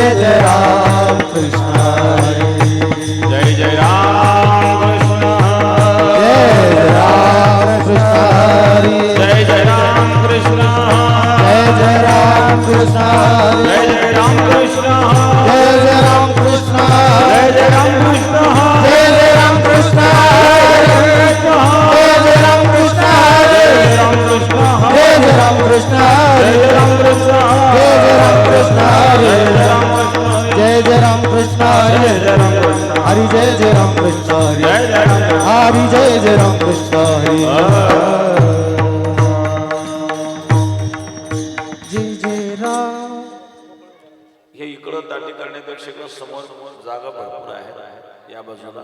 जय राम कृष्ण हरी जय जय राम कृष्ण जय राम कृष्ण हरी जय जय राम कृष्ण जय राम कृष्ण जय जय राम कृष्ण जय राम कृष्ण जय जय राम कृष्ण जय राम कृष्ण जय राम कृष्ण जय राम कृष्ण जय राम कृष्ण जय राम कृष्ण जय राम कृष्ण जय राम कृष्ण जय राम कृष्ण जय राम कृष्ण हरि जय राम कृष्ण हरि जय जय राम कृष्ण हरि जय राम कृष्ण हरि जय जय राम हे इकडं दाटी करण्यापेक्षा इकडं समोर जागा भरपूर आहे या बाजूला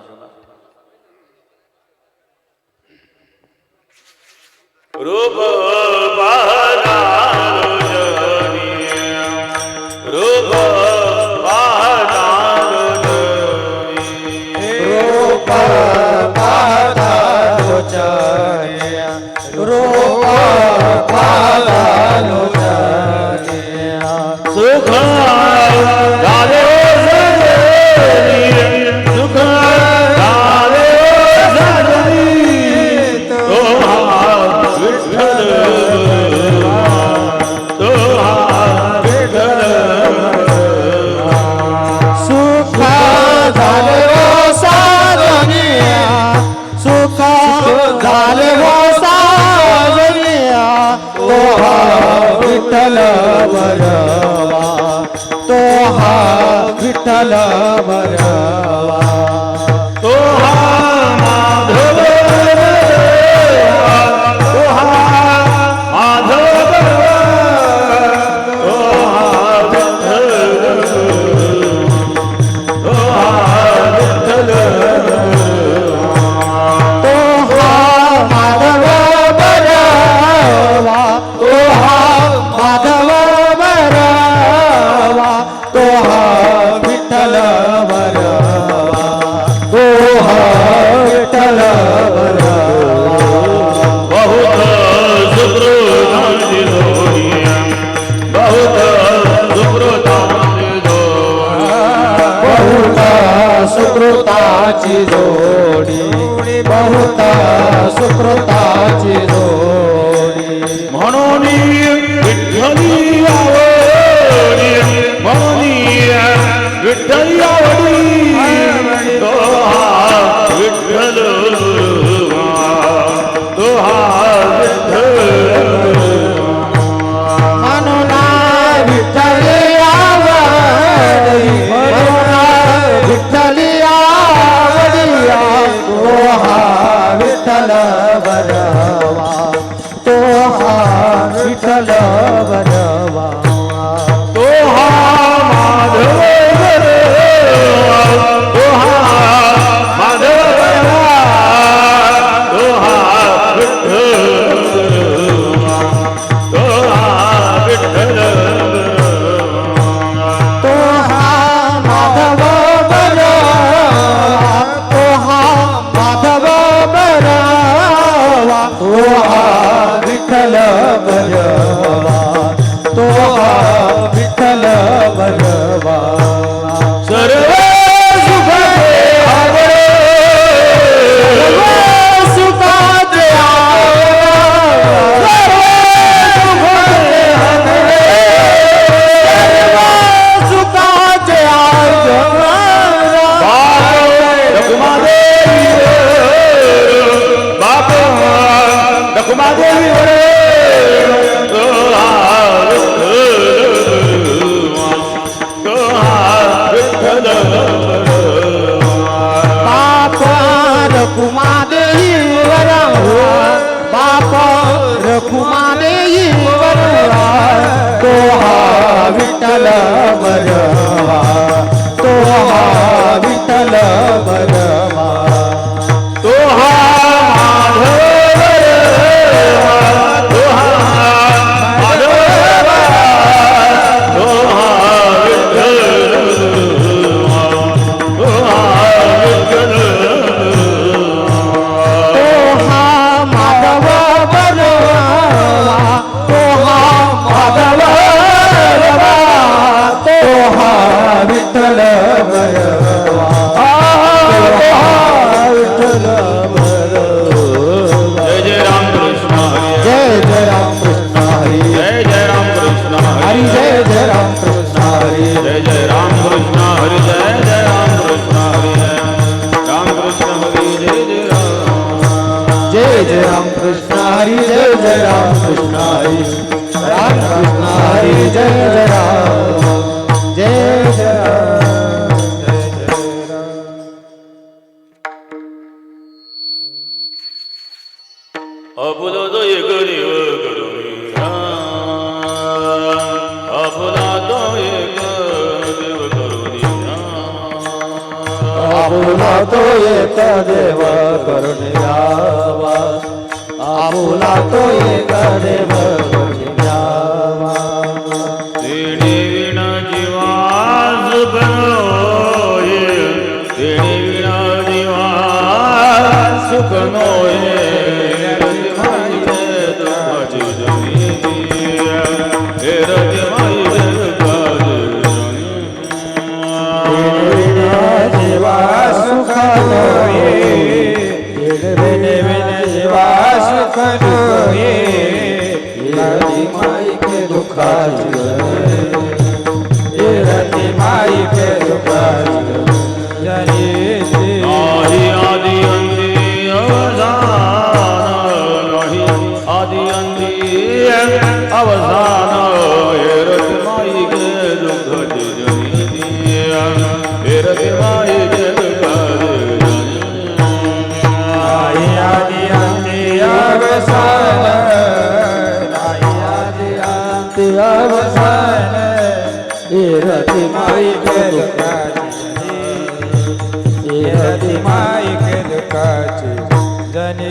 रूप पाहता रूप पाहता रूप पाहता लोचनिया रूप पाहता लोचनिया सुख झाले सुख झाले तो विठ्ठल तो विठ्ठल सुख झाले हो साजनिया सुख झाले हो साजनिया तो हा विठ्ठल बरवा तो हा विठ्ठल बरवा तो हा माधव तो हा माधव तो हा विठ्ठल तो हा विठ्ठल तो हा माधव बरवा तो हा माधव बरवा तो हा विठ्ठल बरवा तो हा विठ्ठल बरवा बहुत सुकृतांची जोडी बहुत सुकृतांची जोडी बहुत सुकृताची जोडी बहुत सुकृताची जोडी म्हणून विठ्ठली आवडी म्हणून विठ्ठली आवडी तो हा विठ्ठल तो हा विठ्ठल म्हणूना विठ्ठली आवडी म्हणूना विठ्ठली आवडिया तो हा विठ्ठल बरवा तो हा विठ्ठल बरवा तो हा माधव तो हा माधव तो हा विठ्ठल तो हा विठ्ठल तो हा माधव बरवा तो हा माधव बरवा तो हा विठ्ठल बरवा तो हा विठ्ठल बरवा सर्व सुख आवडे सर्व सुखाचे सुखाचे बाप रखुमादेवी वरे तो हा विठ्ठल बाप रखुमादेवी वरवा बाप रखुमादेवी वरवा तो हा विठ्ठल बरवा तो हा विठ्ठल बरवा तो हा माधव तो हा माधव तो हा विठ्ठल तो हा विठ्ठल तो हा माधव बरवा तो हा माधव बरवा तो हा राम कृष्ण हरी जय जय राम जय जय राम जय जय राम अपुला तो एक देव करुणिया अपुला तो एक देव करुणिया आपुला तो एक देव करून द्यावा आपुला तो एक देव करून द्यावा तेणे विना जीवा सुख नोये तेणे विना जीवा सुख नोये माई के दुखाची रती माई के दुखाची नाही आदि अंती अवसान नाही आदि अंती अवसान रति माई के दुख जनी रति माई के दुख आदि अंती अवसान अवसान रति माई के दुखाची रति माई के दुखाची जनी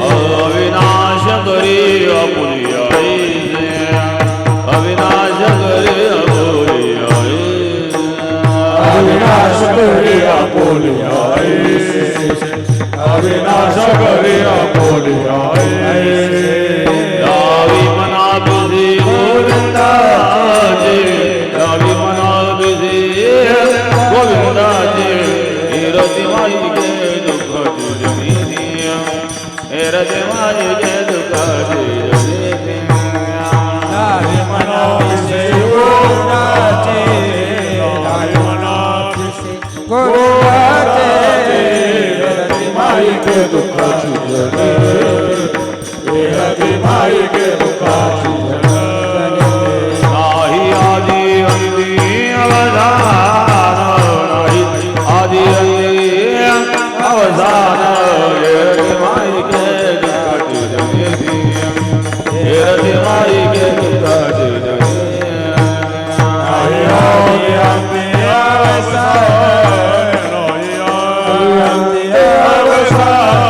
अविनाश करी अपुलियाई अविनाश करी अपुलियाई अविनाश करी अपुलियाई अविनाश करी अपुलियाई रावी मना तुझी गोविंदाजी रावी मना तुझी गोविंदाजी रति माई के दुख तुझी रति माई के दुख तुझी नारी मनो से गोविंदाजी नारी मनो से गोविंदाजी रति माई के दुख तुझी रति माई के दुख तुझी नाही आदि अंती अवसान नाही आदि अंती अवसान रति माई के दुख तुझी रति माई के दुख तुझी नाही आदि अंती अवसान अंती अवसान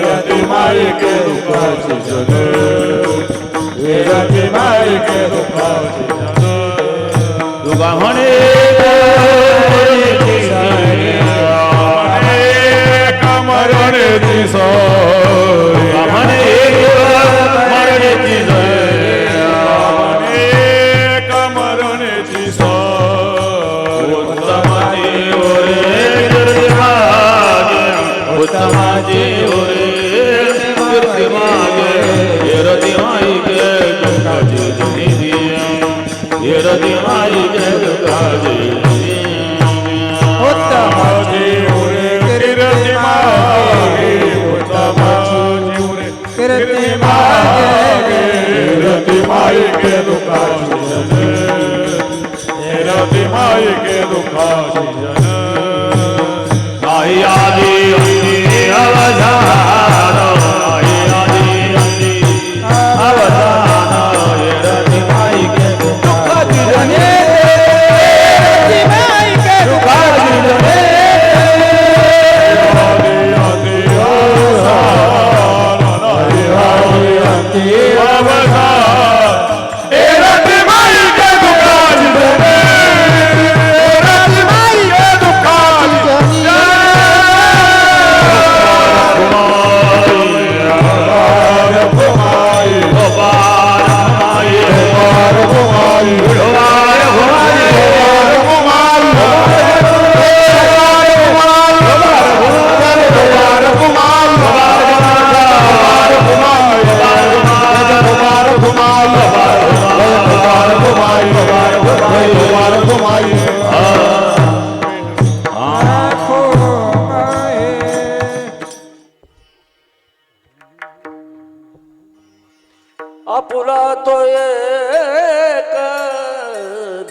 रति माई के दुख तुझी रति माई के दुख तुझी दुगा म्हणे कमरणे माई के दुखाची जन नाही आदि अंती अवसान नाही आदि अंती अवसान रति माई के दुख तुझी आपुला तो एक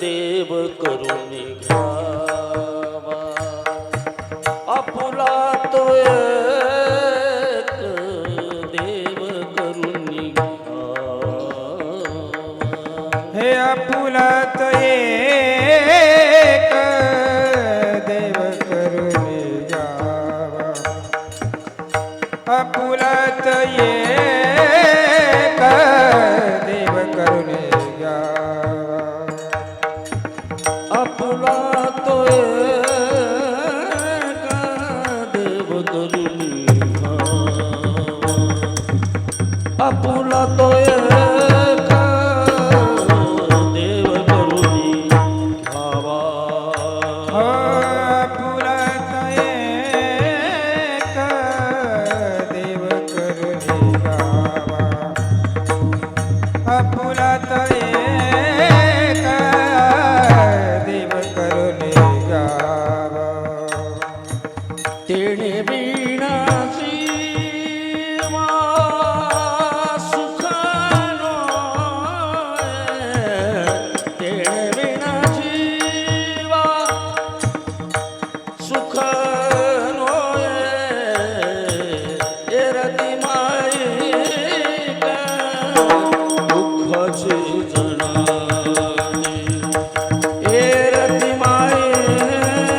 देव करुणी घ्यावा आपुला तो एक देव करुणी घ्यावा हे आपुलात एक देव करुणी घ्यावा आपुलात एक देव करुणी घ्यावा आपुला तो एक देव करुणी घ्यावा आपुला तो एक देव करुणी घ्यावा हो आपुलात एक देव करुणी घ्यावा आपुलात एक देव करुणी घ्यावा तेणे विणा जीवा सुख नोय तेणे विणा जीवा सुख नोय एरती माईका दुःखाची जणानी एरती माईका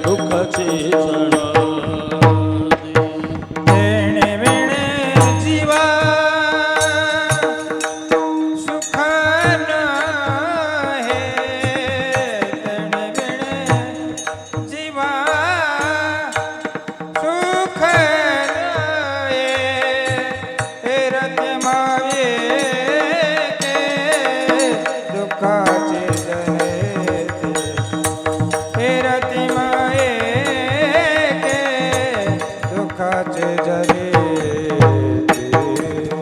दुःखाची जणानी तेणे वेणे जीवा सुख नहे तेणे वेणे जीवा सुख नहे हे रत्मावे के दुःखाचे जने हे रतिमाये के दुःखाचे जने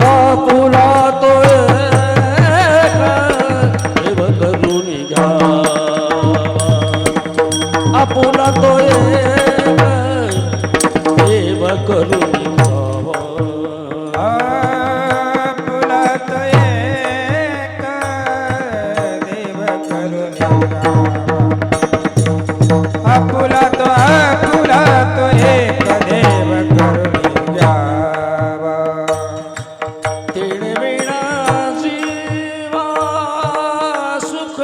आपुला तो एक देव करुणी घ्यावा आपुला तो एक देव करुणी घ्यावा आपुलात एक देव करुणी घ्यावा आपुलात एक देव करुणी घ्यावा तेणे विणा जीवा सुख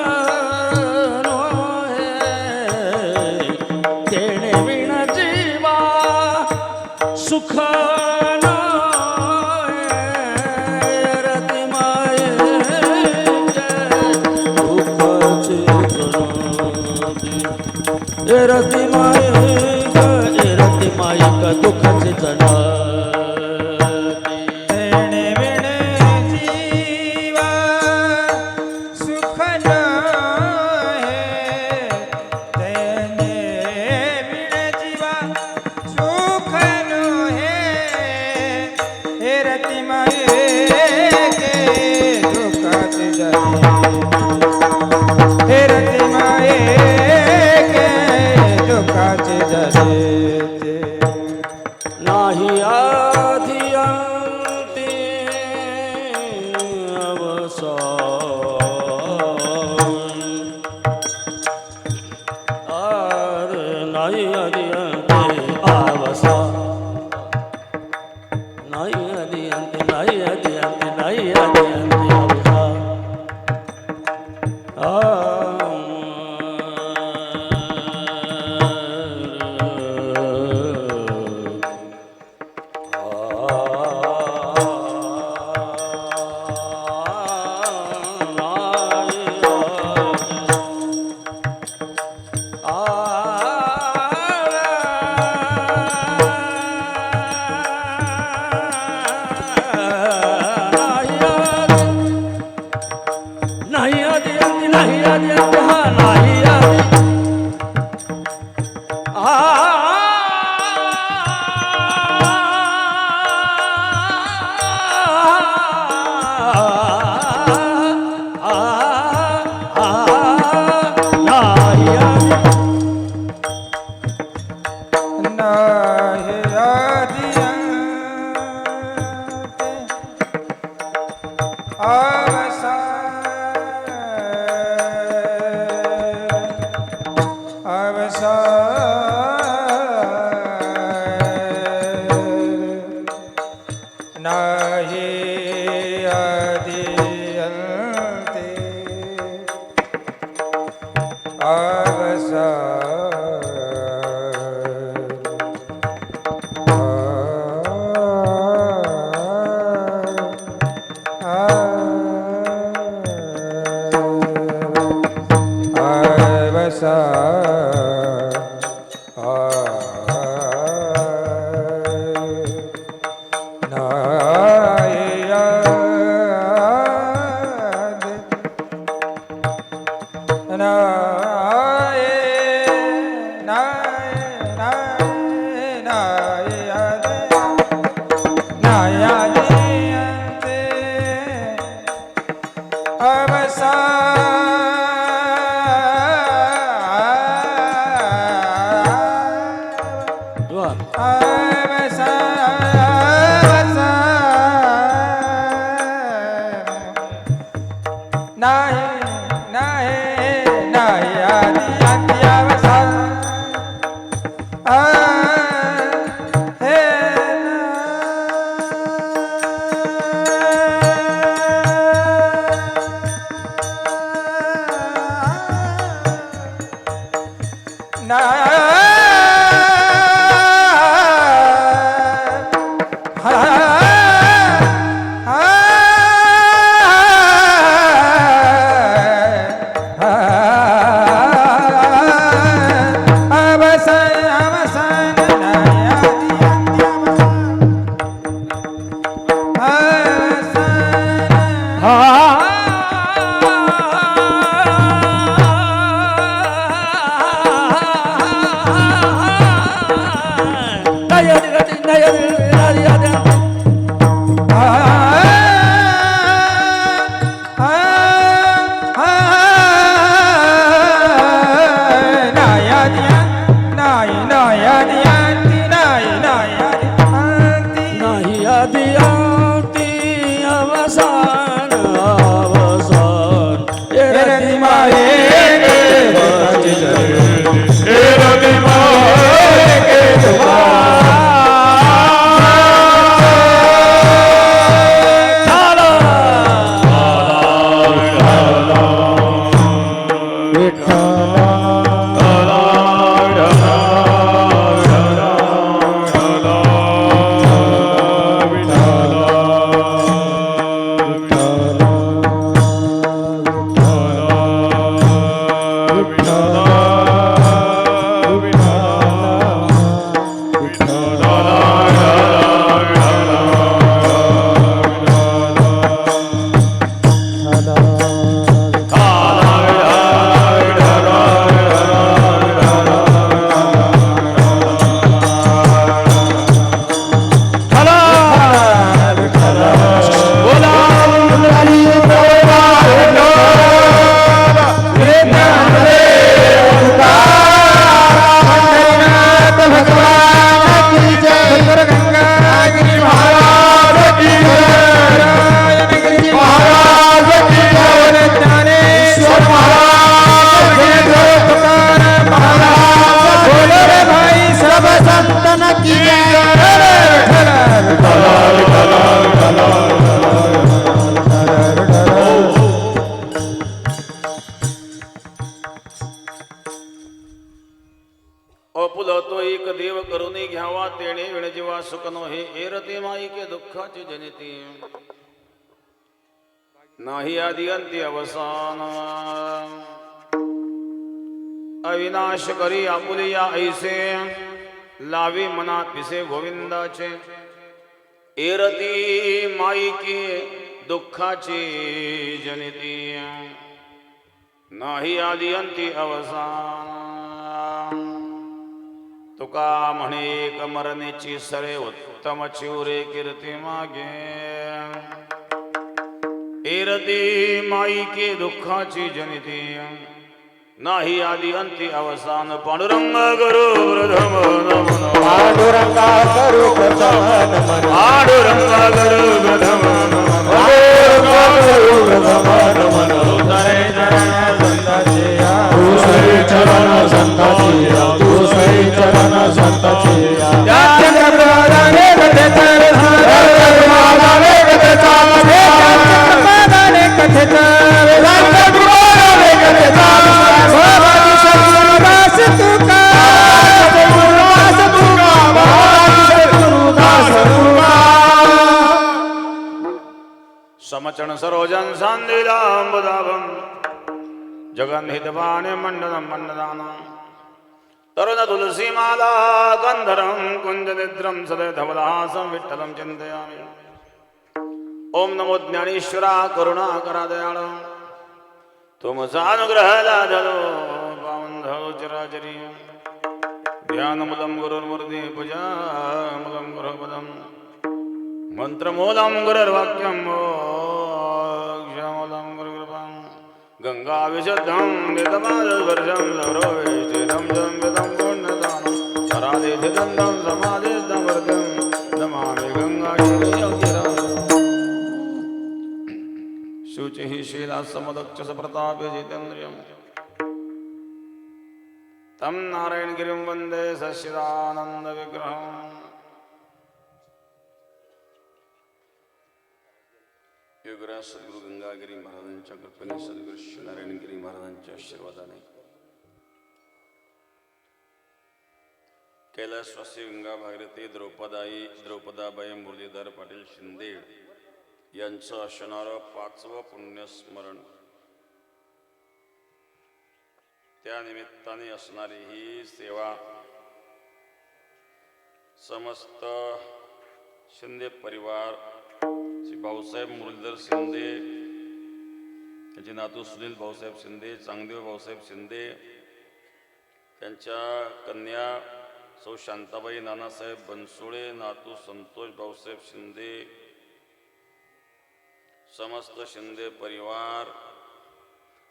नोय तेणे विणा जीवा सुख नोय रती मायेचे दुःखाचे जनानी रती मायेका दुःखाचे जनानी तेणे वेणे जीवा सुख नहे तेणे वेणे जीवा सुख नहे हे रतिमाये के दुःखाचे जने हे रतिमाये के दुःखाचे जने नाही आधी अंती अवसान आर नाही आधी अंती अवसान नाही आधी अंती नाही आधी अंती नाही आधी अंती अवसान नाही अपुलतो एक देव करुणी घ्यावा तेणे विणजीवा सुखनो हे एरते माईके दुःखाची जनिती नाही आदि अंती अवसान अविनाश करी आपुलिया ऐसे लावी मनात पिसे गोविंदाचे एरती माईके दुःखाची जनिती नाही आदि अंती अवसान तुका म्हणे कमरणेची सरे उत्तम चिवरे कीर्ती मागे एरती माईके दुःखाची जनिती नाही आदि अंती अवसान पांडुरंग गुरु प्रथम नमन पांडुरंगा करू प्रथम नमन पांडुरंग गुरु प्रथम नमन समचण सरोजन सांदिलांबुदाभं जगन्हितवाणे मंडलं मंडलानां तरुण तुलसीमाला गंधरं कुञ्जनिद्रं सदय धवलहासं विठ्ठलं चिन्तयामि। ओम नमो ज्ञानेश्वरा करुणाकरा दयाळ तुमचा अनुग्रह लाधलो पावंधो चराचरी ध्यानमुलं गुरुर्मूर्ती पूजामुलं गुरुपदं मंत्रमूलं गुरुर्वाक्यं मोक्षमूलं गुरुकृपां गंगा विशुद्धं वेदपादस्पर्शं सौरवेष्टितं संविदं पुण्यदानं परादिधिदन्दं समाधिस्थं वर्गं नमामि गंगाशीलयोगिरां शुचिः शीलासमदक्षस प्रतापे जितेन्द्रियम् तम नारायणगिरिं वंदे सच्चिदानंद विग्रहम्। योगराज सद्गुरु गंगागिरी महाराजांच्या कृपेने सद्गुरु श्री नारायणगिरी महाराजांच्या आशीर्वादाने कैलासवासी गंगा भागीरथी द्रौपदाबाई मुरलीधर पाटील शिंदे यांचं असणारं 5वं पुण्यस्मरण, त्या निमित्ताने असणारी ही सेवा समस्त शिंदे परिवार श्री भाऊसाहेब मुरलीधर शिंदे, त्यांचे नातू सुनील भाऊसाहेब शिंदे, चांगदेव भाऊसाहेब शिंदे, त्यांच्या कन्या सौ शांताबाई नानासाहेब बनसोडे, नातू संतोष भाऊसाहेब शिंदे, समस्त शिंदे परिवार,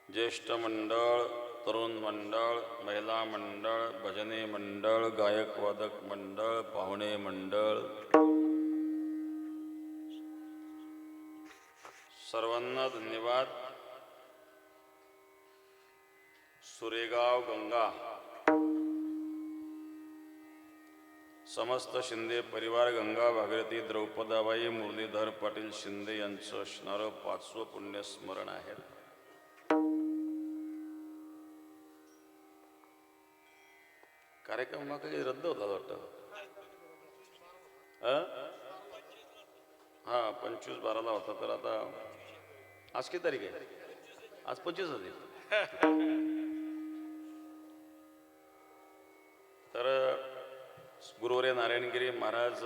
ज्येष्ठ मंडळ, तरुण मंडळ, महिला मंडळ, भजनी मंडळ, गायक वादक मंडळ, पाहुणे मंडळ, सर्वांना धन्यवाद। सुरेगाव गंगा समस्त शिंदे परिवार गंगा भागीरथी द्रौपदाबाई मुरलीधर पाटील शिंदे यांचं असणारं 5वं पुण्यस्मरण आहे। कार्यक्रम काही रद्द होता वाटतं। हा 25/12 होता, तर आता आज किती तारीख आहे? आज 25 होती। तर गुरुवर्य नारायणगिरी महाराज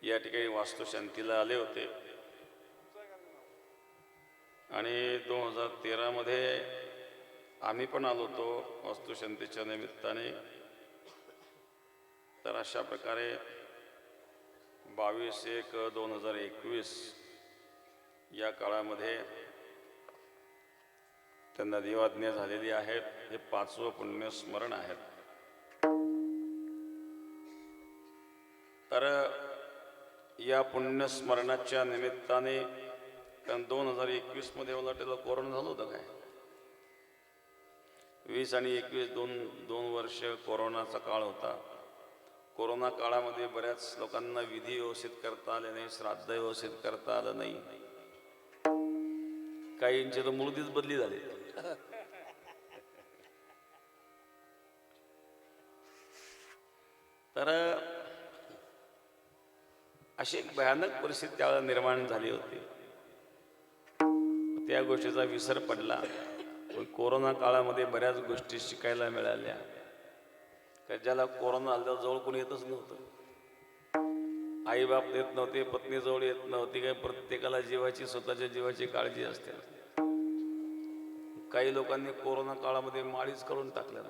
या ठिकाणी वास्तुशांतीला आले होते आणि 2013 मध्ये आम्ही पण आलो होतो वास्तुशांतीच्या निमित्ताने। तर अशा प्रकारे 22/1/2021 या काळामध्ये त्यांना देवाज्ञा झालेली आहे। हे 5वं पुण्यस्मरण आहे। तर या पुण्यस्मरणाच्या निमित्ताने, कारण 2021 मध्ये मला वाटतं कोरोना झालं होतं काय, 20 आणि 21 दोन वर्ष कोरोनाचा काळ होता। कोरोना काळामध्ये बऱ्याच लोकांना विधी व्यवस्थित करता आले नाही, श्राद्ध व्यवस्थित करता आलं नाही, काहींचे तर मूर्तीच बदली झाली। तर अशी एक भयानक परिस्थिती त्यावेळेला निर्माण झाली होती। त्या गोष्टीचा विसर पडला। पण कोरोना काळामध्ये बऱ्याच गोष्टी शिकायला मिळाल्या। ज्याला कोरोना आल्यावर जवळ कोणी येतच नव्हतं, आई बाप येत नव्हते, पत्नी जवळ येत नव्हती, काय प्रत्येकाला जीवाची, स्वतःच्या जीवाची काळजी असते। काही लोकांनी कोरोना काळामध्ये माळीच काढून टाकल्या,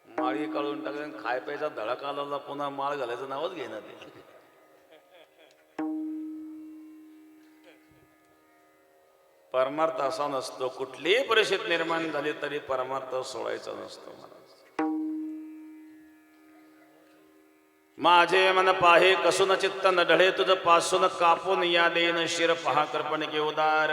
माळी काढून टाकल्या, खाय प्यायचा धडाका आला, पुन्हा माळ घालायचं नावच घेणार ते। परमार्थ असा नसतो, कुठलीही परिस्थिती निर्माण झाली तरी परमार्थ सोडायचा नसतो। माझे मन पाहे कसून चित्त न ढळे, तुझ पासून कापून या देन शिर पहा कृपण के उदार।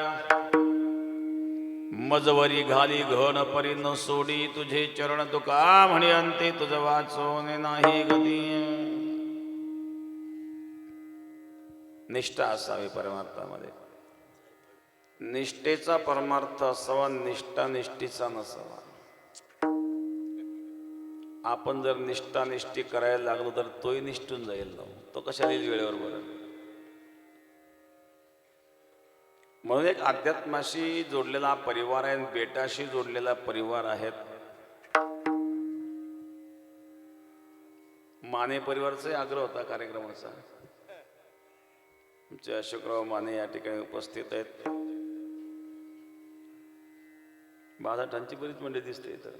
मजवरी घाली घन परी न सोडी, तुझे चरण तुका म्हणे अंते तुझ वाचोने नाही गती। निष्ठा असावी परमार्थामध्ये, निष्ठेचा परमार्थ असावा, निष्ठा निष्ठीचा नसावा। आपण जर निष्ठा निष्ठी करायला लागलो तर तोही निष्ठून जाईल, तो कशाला येईल वेळेवर बरं। म्हणून एक अध्यात्माशी जोडलेला परिवार आहे, बेटाशी जोडलेला परिवार आहेत. माने परिवारचाही आग्रह होता कार्यक्रमाचा. आमचे अशोकराव माने या ठिकाणी उपस्थित आहेत. बाजाठांची बरीच मंडळी दिसते इथं.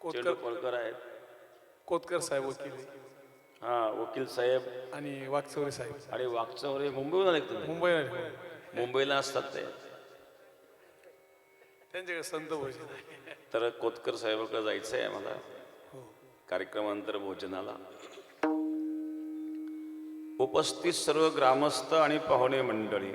चेंडू पळकर आहेत, कोतकर साहेब वकील हा वकील साहेब आणि वाकचौरे साहेब आणि वागचौरे मुंबईहून आले तुम्ही? मुंबईला मुंबईला असतात ते. त्यांच्याकडे संत भोजन आहे. तर कोतकर साहेबांकडे जायचं आहे आम्हाला कार्यक्रमानंतर भोजनाला. उपस्थित सर्व ग्रामस्थ आणि पाहुणे मंडळी,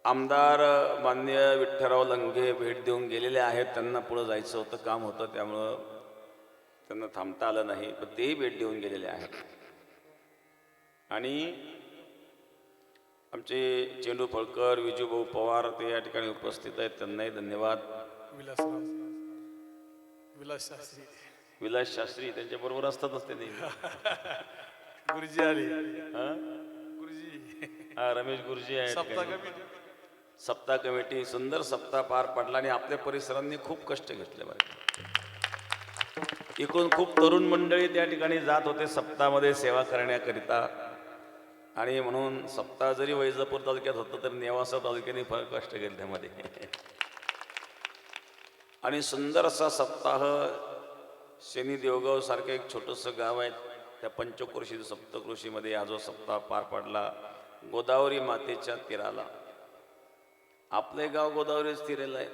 आमदार मान्य विठ्ठलराव लंगे भेट देऊन गेलेले आहेत. त्यांना पुढे जायचं होतं, काम होतं, त्यामुळं त्यांना थांबता आलं नाही, पण तेही भेट देऊन गेलेले आहेत. आणि आमचे चेंडू फळकर, विजूभाऊ पवार ते या ठिकाणी उपस्थित आहेत, त्यांनाही धन्यवाद. विलास शास्त्री विलास शास्त्री त्यांच्या बरोबर असतातच ते नेहमी. गुरुजी आले. हा? गुरुजी हा, रमेश गुरुजी आहेत. सप्ताह कमिटी सप्ताह कमिटी सुंदर सप्ताह पार पडला आणि आपल्या परिसरांनी खूप कष्ट घेतले. बरं, एकूण खूप तरुण मंडळी त्या ठिकाणी जात होते सप्ताहामध्ये सेवा करण्याकरिता. आणि म्हणून सप्ताह जरी वैजापूर तालुक्यात होतं तर नेवासा तालुक्याने फार कष्ट घेतले त्यामध्ये. आणि सुंदर असा सप्ताह शनी देवगाव सारखं एक छोटंसं गाव आहे, त्या पंचक्रोशी सप्तकृषीमध्ये हा जो सप्ताह पार पडला गोदावरी मातेच्या तीराला. आपले गाव गोदावरीच तीरेला आहे.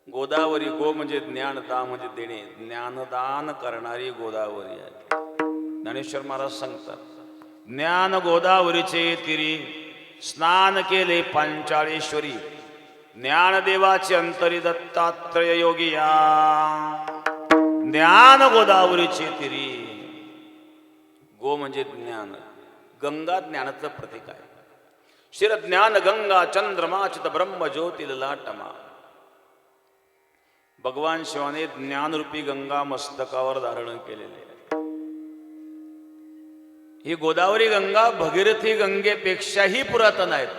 गोदावरी, गो म्हणजे ज्ञान, दा म्हणजे देणे, ज्ञानदान करणारी गोदावरी आहे. ज्ञानेश्वर महाराज सांगतात, ज्ञान गोदावरीचे तिरी स्नान केले पांचाळेश्वरी, ज्ञानदेवाचे अंतरी दत्तात्रय योगिया. ज्ञान गोदावरीचे तिरी. गो म्हणजे ज्ञान, गंगा ज्ञानाचं प्रतीक आहे. शिर ज्ञान गंगा चंद्रमाचित ब्रह्म ज्योती ललाटमा. भगवान शिवाने ज्ञानरूपी गंगा मस्तकावर धारण केलेली आहे. ही गोदावरी गंगा भगीरथी गंगेपेक्षाही पुरातन आहेत.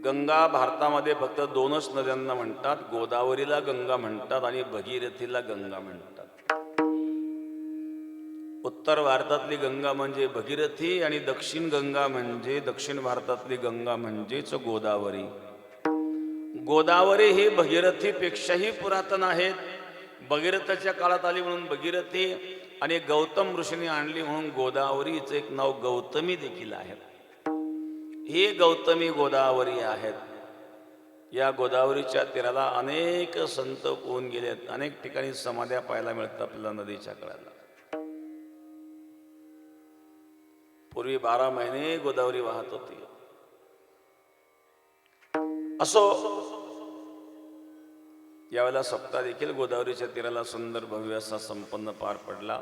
गंगा भारतामध्ये फक्त दोनच नद्यांना म्हणतात, गोदावरीला गंगा म्हणतात आणि भगीरथीला गंगा म्हणतात. उत्तर भारतातली गंगा म्हणजे भगीरथी आणि दक्षिण गंगा म्हणजे दक्षिण भारतातली गंगा म्हणजेच गोदावरी. गोदावरी ही भगीरथीपेक्षाही पुरातन आहेत. भगीरथाच्या काळात आली म्हणून भगीरथी आणि गौतम ऋषीने आणली म्हणून गोदावरीचं एक नाव गौतमी देखील आहे. ही गौतमी गोदावरी आहेत. या गोदावरीच्या तीराला अनेक संत होऊन गेलेत. अनेक ठिकाणी समाध्या पाहायला मिळतात आपल्याला नदीच्या कडेला. पूर्वी 12 महिने गोदावरी वाहत होती. असो, यावेळेला सप्ताह देखील गोदावरीच्या तीराला सुंदर भव्य असा संपन्न पार पडला.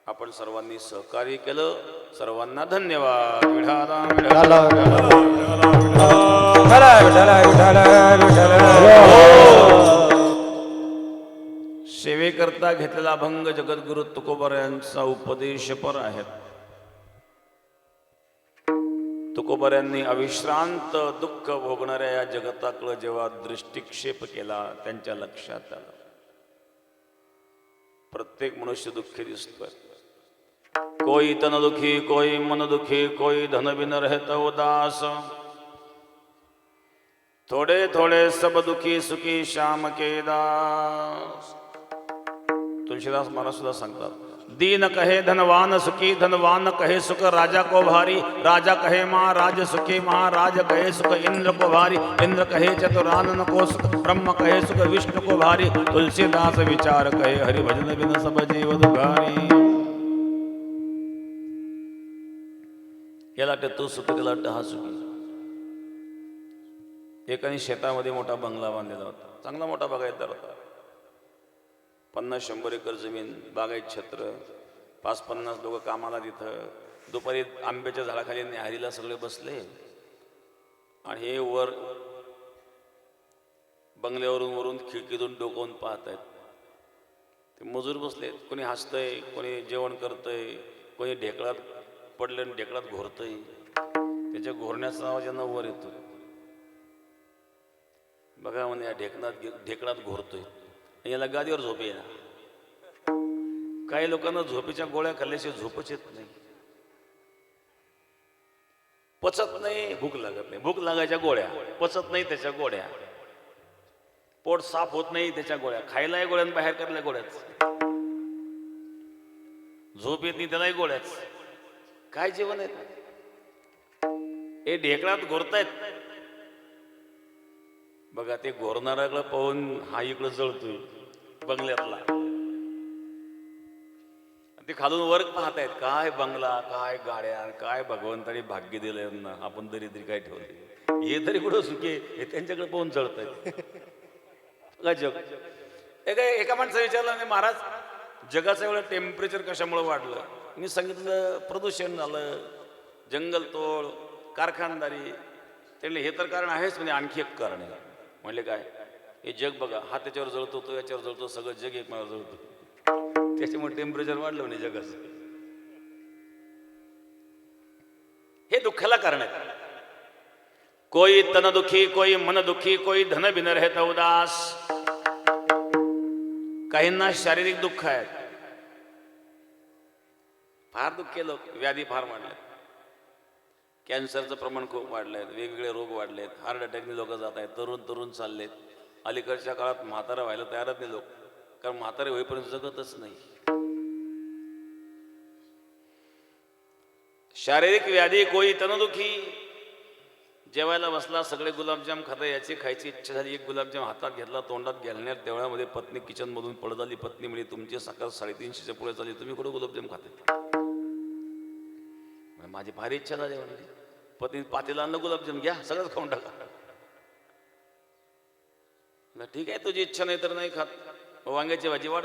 आपण सर्वांनी सहकार्य केलं. सर्वांना धन्यवाद. विठाला विठाला सेवेकरता घेतलेला अभंग जगद्गुरु तुकोबार यांचा उपदेशपर आहेत. तुकोबाऱ्यांनी अविश्रांत दुःख भोगणाऱ्या या जगताकडे जेव्हा दृष्टिक्षेप केला त्यांच्या लक्षात आलं प्रत्येक मनुष्य दुःखी दिसतोय. कोई तन दुखी, कोई मन दुखी, कोई धन बिन रहता उदास, थोड़े थोड़े सब दुखी सुखी श्याम के दास. तुलसीदास महाराज सुद्धा सांगतात, दीन कहे धनवान सुखी, धनवान कहे सुख राजा को भारी, राजा कहे महाराज सुखी, महाराज कहे सुख इंद्र को भारी, इंद्र कहे चतुरानन को सुख, ब्रह्म कहे सुख विष्णु को भारी, तुलसीदास विचार कहे हरि भजन बिन सब जीव दुखारी. याला तू सुखी, त्याला हा सुखी. एकाने शेतामध्ये मोठा बंगला बांधलेला होता, चांगला मोठा बागायतदार होता. 50-100 एकर जमीन, बागायत छत्र, 5-50 लोक कामाला तिथं. दुपारी आंब्याच्या झाडाखाली न्याहारीला सगळे बसले आणि हे वर बंगल्यावरून वरून खिडकीतून डोकावून पाहत आहेत. ते मजूर बसले, कोणी हसतंय, कोणी जेवण करतंय, कोणी ढेकळात पडलं आणि ढेकळात घोरतंय, त्याच्या घोरण्याचा आवाज यांना वर येतो. बघा म्हणे या ढेकळात घोरतोय, याला गादीवर झोप येईना. काही लोकांना झोपेच्या गोळ्या खाल्ल्याशिवाय झोपच येत नाही, पचत नाही, भूक लागत नाही. भूक लागायच्या गोळ्या, पचत नाही त्याच्या गोळ्या, पोट साफ होत नाही त्याच्या गोळ्या, खायलाही गोळ्या आणि बाहेर करायला गोळ्याच, झोप येत नाही त्यालाही गोळ्याच. काय जेवण आहे हे? ढेकळात घोरतायत. बघा ते घोरणाऱ्याकडे पाहून हा इकडं जळतोय बंगल्यातला, ते खालून वर पाहतायत. काय बंगला, काय गाड्या, काय भगवंतानी भाग्य दिलंय ना, आपण दरिद्री काय ठेवले, हे तरी कुठं सुखे, हे त्यांच्याकडे पाहून जळतायत. जग एका माणसाने विचारलं नाही, महाराज जगाचं एवढं टेम्परेचर कशामुळे वाढलं? मी सांगितलं प्रदूषण झालं, जंगलतोड, कारखानदारी. त्यांनी हे तर कारण आहेच, म्हणजे आणखी एक कारण आहे. म्हणले काय? हे जग बघा, हा त्याच्यावर जळतो, तो याच्यावर जळतो, सगळं जग एकमेकावर जळतो, त्याच्यामुळे टेम्परेचर वाढलं म्हणे जगाचं. हे दुःखाला कारण आहे. कोई तन दुखी, कोई मन दुखी, कोई धन बिन रहता उदास. काहींना शारीरिक दुःख आहे, फार दुःखी लोक, व्याधी फार वाढल्या, कॅन्सरचं प्रमाण खूप वाढलंय, वेगवेगळे रोग वाढलेत, हार्ट अटॅकने लोक जात आहेत, तरुण चाललेत. अलीकडच्या काळात म्हातारा व्हायला तयारच नाही लोक, कारण म्हातारे होईपर्यंत जगतच नाही. शारीरिक व्याधी, कोई तनदुखी. जेवायला बसला, सगळे गुलाबजाम खाता, याची खायची इच्छा झाली, एक गुलाबजाम हातात घेतला, तोंडात घालण्यात तेवढ्यामध्ये पत्नी किचन मधून पळत आली. पत्नी म्हणजे तुमची सकाळ 3:30च्या पुढे झाली, तुम्ही कुठे गुलाबजाम खाते? माझी भारी इच्छा झाली. पत्नी पातेला आणलं गुलाबजाम, घ्या सगळंच खाऊन टाका. ठीक आहे, तुझी इच्छा नाही तर नाही खात. वांग्याची भाजी वाढ,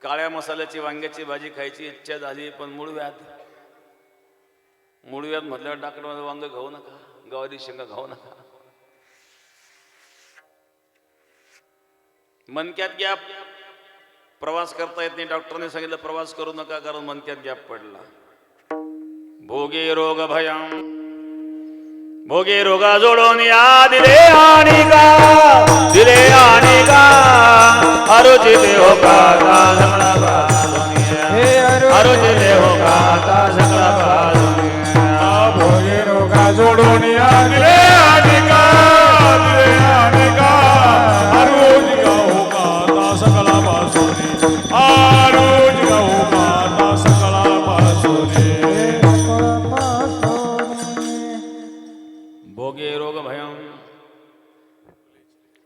काळ्या मसाल्याची वांग्याची भाजी खायची इच्छा झाली, पण मूळ व्याध म्हटल्यावर डॉक्टरमध्ये वांग खाऊ नका, गवारी शेंगा खाऊ नका. मनक्यात गॅप, प्रवास करता येत नाही, डॉक्टरने सांगितलं प्रवास करू नका कारण मनक्यात गॅप पडला. भोगे रोग भयम, भोगे रोगा जोडून या दिले आणि का आरोग्य देहो का सगळा बाजूनिया, आरोग्य देहो का सगळा बाजूनिया. भोगे रोगा जोडून या दिले आणि का आरोज गाऊ का सकला पासोनी, आरोज गाऊ का सकला पासोनी. भोगे रोग भयम,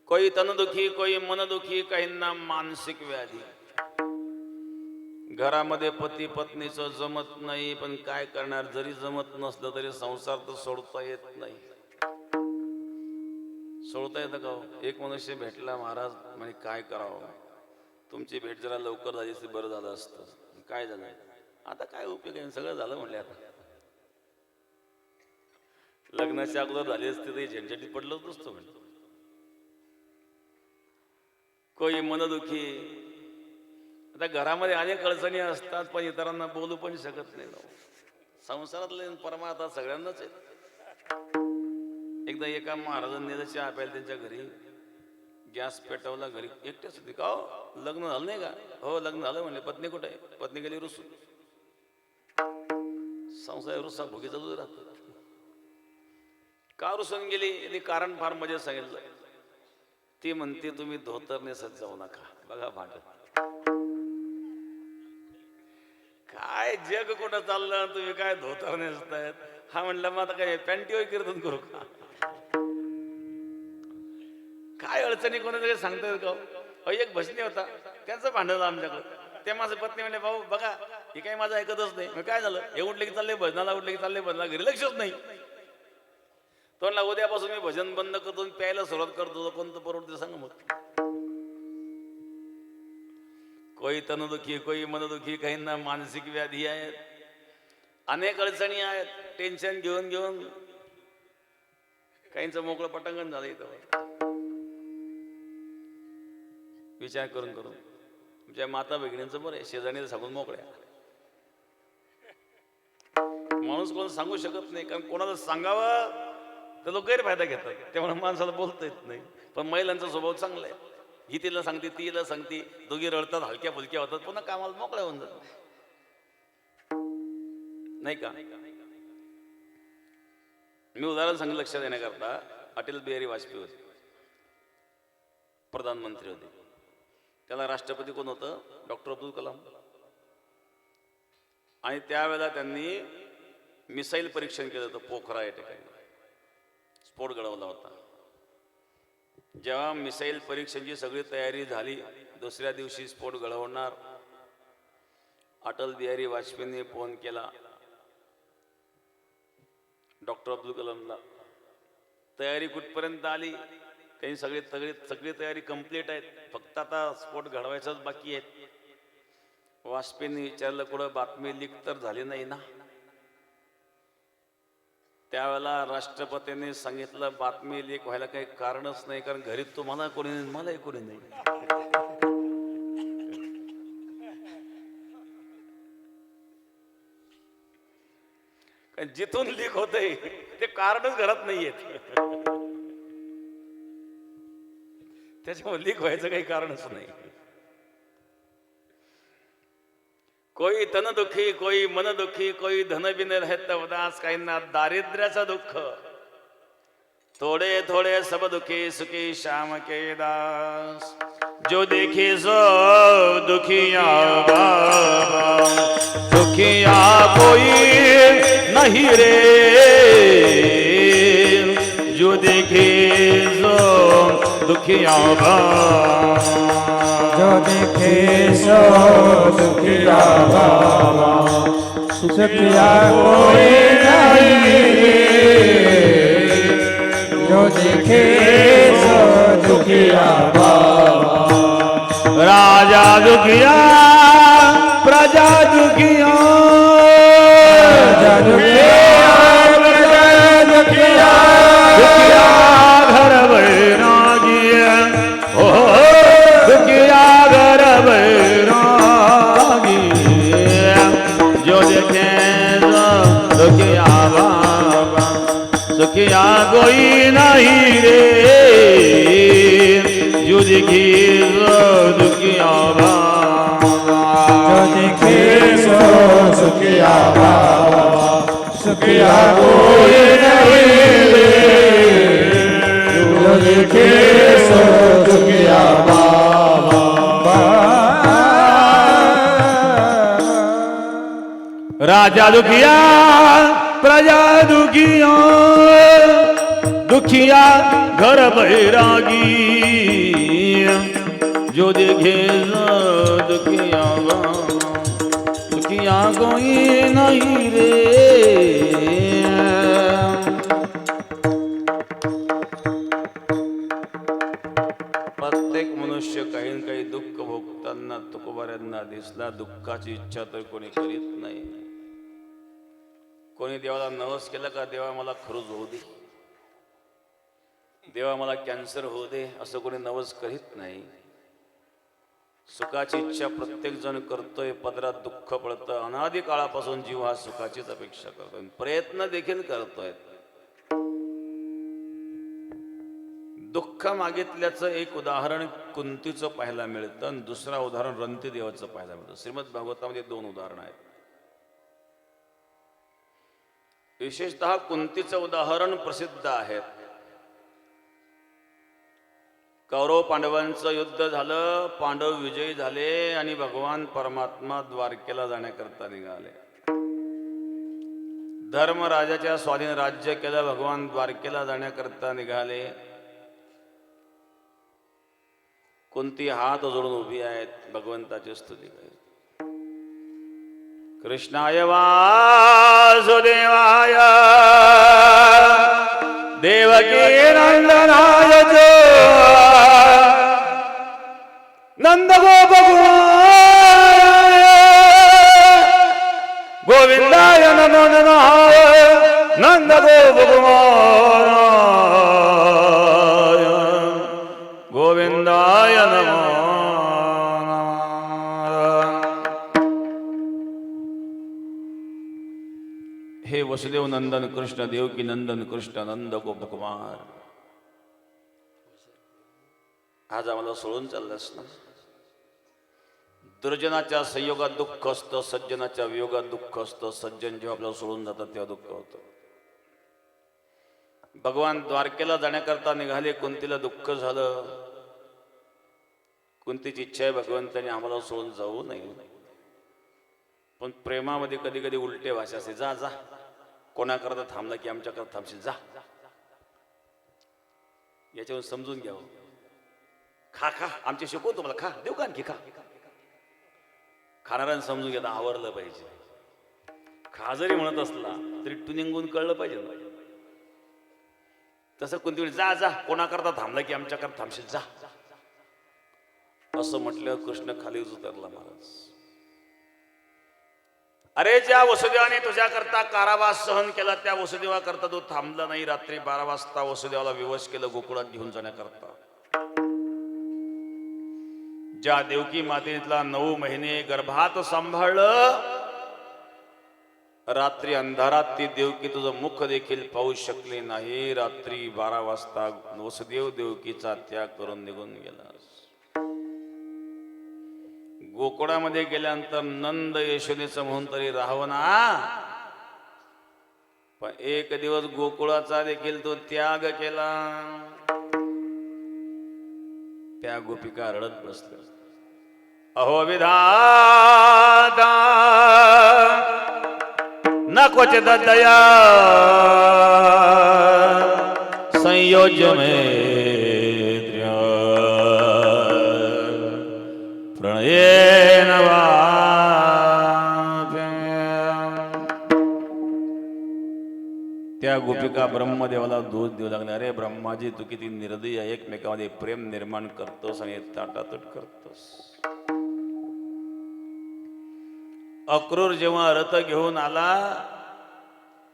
कोई तन दुखी, कोई मन दुखी, काहींना मानसिक व्याधी. घरामध्ये पती पत्नीचं जमत नाही, पण काय करणार, जरी जमत नसलं तरी संसार तर सोडता येत नाही. सोडता येतं का? एक मनुष्य भेटला, महाराज म्हणजे काय करावं, तुमची भेट जरा लवकर झाली असती बरं झालं असतं. काय झालं? आता काय उपयोग आहे, सगळं झालं म्हणले. आता लग्नाच्या अगोदर झाली असते तरी झंझटीत पडलंच नसतं म्हणजे. कोई मनदुखी. आता घरामध्ये अनेक अडचणी असतात, पण इतरांना बोलू पण शकत नाही. संसारातले परमार्थ सगळ्यांनाच आहेत. एकदा एका महाराजांनी चहा प्यायला त्यांच्या घरी, गॅस पेटवला, घरी एकटेच होती. का हो, लग्न झालं नाही का? हो लग्न झालं म्हणले. पत्नी कुठे आहे? पत्नी गेली रुसून. संसार रुसा भुगी चालू राहतो. का रुसून गेली? ते कारण फार मजेत सांगितलं. ती म्हणते तुम्ही धोतर नेसत जाऊ नका. बघा भांडत. काय जग कुठं चाललं, तुम्ही काय धोतर नेसतायत? हा म्हणलं मग आता काय पॅन्टीवर कीर्तन करू का? काय अडचणी कोणाकडे सांगतायत का? एक भजनी होता, त्यांचं भांडण आमच्याकडं. ते माझं पत्नी म्हणले, भाऊ बघा हे काही माझं ऐकतच नाही. मग काय झालं? हे उठले की चालले भजनाला, उठले की चालले भजनाला, घरी लक्षच नाही. तो म्हणला उद्यापासून मी भजन बंद करतो, प्यायला सुरुवात करतो. कोणतं परवडते सांग मग. कोई तनदुखी, कोई मनदुखी, काहींना मानसिक व्याधी आहेत, अनेक अडचणी आहेत. टेन्शन घेऊन घेऊन काहींचं मोकळं पटांगण झालं. इथं विचार करून करून तुमच्या माता भगिनींचं बरं आहे, शेजारीला सांगून मोकळ्या. माणूस कोणाला सांगू शकत नाही, कारण कोणाला सांगावं तर लोक गैरफायदा घेतात, त्यामुळे माणसाला बोलता येत नाही. पण महिलांचा स्वभाव चांगला आहे, ही तिला सांगते, ती हिला सांगते, दोघी रडतात, हलक्या फुलक्या होतात, पुन्हा कामाला मोकळ्या होऊन जातात, नाही का? मी उदाहरण सांगितलं लक्षात येण्याकरता. अटल बिहारी वाजपेयी होते, प्रधानमंत्री होते. त्याला राष्ट्रपती कोण होतं? डॉक्टर अब्दुल कलाम. आणि त्यावेळेला त्यांनी मिसाईल परीक्षण केलं होतं पोखरा या ठिकाणी, स्फोट घडवला होता. जेव्हा मिसाईल परीक्षणाची सगळी तयारी झाली, दुसऱ्या दिवशी स्फोट घडवणार, अटल बिहारी वाजपेयींनी फोन केला डॉक्टर अब्दुल कलामला. तयारी कुठपर्यंत आली? त्यांनी सगळी तयारी कंप्लीट आहे, फक्त आता स्फोट घडवायचाच बाकी आहे. वाजपेयींनी विचारलं, कुठं बातमी लीक तर झाली नाही ना? त्यावेळेला राष्ट्रपतींनी सांगितलं, बातमी लीक व्हायला काही कारणच नाही, कारण घरी तुम्हाला कोणी नाही, मलाही कोणी नाही. जिथून लीक होतंय ते कारणच घरात नाहीयेत, त्याच्यामुळे लीक व्हायचं काही कारणच नाही. कोई तन दुखी, कोई मन दुखी, कोई धन बिन रहता उदास, काहींना दारिद्र्याचं दुःख. थोडे थोडे सब दुखी, सुखी श्याम के दास. जो देखे सो दुखिया बाबा, दुखिया कोई नहीं रे. जो देखे सो दुखिया बाबा, जो देखे सो दुखिया बाबा, सुखिया कोई नहीं. जो देखे सो दुखिया बाबा. राजा दुखिया, प्रजा दुखिया, राजा दुखिया, प्रजा दुखिया, दुखिया घर बैरागी, ओ दुखिया घर बैरागी. जो देखे सो दुखिया बाबा, सुखिया कोई नहीं रे. जो देखे सो दुखिया बाबा, जो देखे सो सुखिया बाबा, सुखिया कोई नहीं रे. जो देखे सो दुखिया बाबा. राजा दुखिया, प्रजा दुखिया, दुखिया घर बैरागी. जो देखे दुखिया दुखिया कोई नहीं रे. प्रत्येक मनुष्य काही ना काही दुःख भोगताना तुकोबाऱ्यांना दिसला. दुःखाची इच्छा तर कोणी करीत नाही. कोणी देवाला नवस केला का, देवा मला खरूज होऊ दे, देवा मला कॅन्सर होऊ दे, असं कोणी नवस करीत नाही. सुखाची इच्छा प्रत्येक जण करतोय, पदरात दुःख पडतं. अनादी काळापासून जीव हा सुखाचीच अपेक्षा करतोय, प्रयत्न देखील करतोय. दुःख मागितल्याचं एक उदाहरण कुंतीचं पाहायला मिळतं आणि दुसरा उदाहरण रंतीदेवाचं पाहायला मिळतं. श्रीमद भागवतामध्ये 2 उदाहरणं आहेत. विशेषतः कुंतीचं उदाहरण प्रसिद्ध आहे. कौरव पांडवांचं युद्ध झालं, पांडव विजयी झाले आणि भगवान परमात्मा द्वारकेला जाण्याकरता निघाले. धर्मराजाच्या स्वाधीन राज्य केलं, भगवान द्वारकेला जाण्याकरता निघाले. कुंती हात जोडून उभी आहेत, भगवंताची स्तुती करत. कृष्णाय वासुदेवाय देवकी नंदनाय च नंद गोप गोविंदाय नमो नमः. नंद गोप गोविंदाय नमो. हे वसुदेव नंदन कृष्ण देवकी नंदन कृष्ण नंद गोपकुमार, आज आम्हाला सोडून चाललंस ना. दुर्जनाच्या संयोगात दुःख असतं, सज्जनाच्या वियोगात दुःख असतं. सज्जन जेव्हा आपल्याला सोडून जातात तेव्हा दुःख होतं. भगवान द्वारकेला जाण्याकरता निघाले, कुंतीला दुःख झालं. कुंतीची इच्छा आहे भगवंताने आम्हाला सोडून जाऊ नये, पण प्रेमामध्ये कधी कधी उलटे भाषा असते. जा जा, कोणाकरता थांबला की आमच्याकरता थांबशील, जा. याच्यावरून समजून घ्यावं. खा खा, आमचे शिकवू तुम्हाला, खा देऊ का आणखी, खा. खाणाऱ्यानं समजून घेता आवरलं पाहिजे. खा जरी म्हणत असला तरी टुनिंगून कळलं पाहिजे ना. तसं कोणती वेळी जा जा, कोणाकरता थांबला की आमच्याकरता थांबशील, जा. असं म्हटलं कृष्ण खाली उतरला. महाराज, अरे ज्या वसुदेवाने तुझ्याकरता कारावास सहन केला त्या वसुदेवाकरता तो थांबला नाही. रात्री 12 वाजता वसुदेवाला विवश केलं गोकुळात घेऊन जाण्याकरता. ज्या देवकी मातेला 9 महिने गर्भात सांभाळलं, रात्री अंधारात ती देवकी तुझं मुख देखील पाहू शकली नाही. रात्री 12 वाजता वसुदेव देवकीचा त्याग करून निघून गेला. गोकुळामध्ये गेल्यानंतर नंद यशोदेचं म्हणून तरी राहावं ना, पण एक दिवस गोकुळाचा देखील तो त्याग केला. त्या गोपिका रडत बसल्या. अहो विधाता न क्वचित दया संयोज्य मेत्र्य प्रणयेन त्या गोपिका ब्रह्मदेवाला दोष देऊ लागल्या. अरे ब्रह्माजी, तू किती निर्दयी आहे, एकमेकांमध्ये प्रेम निर्माण करतोस आणि ताटातूट करतोस. अक्रूर जेव्हा रथ घेऊन आला,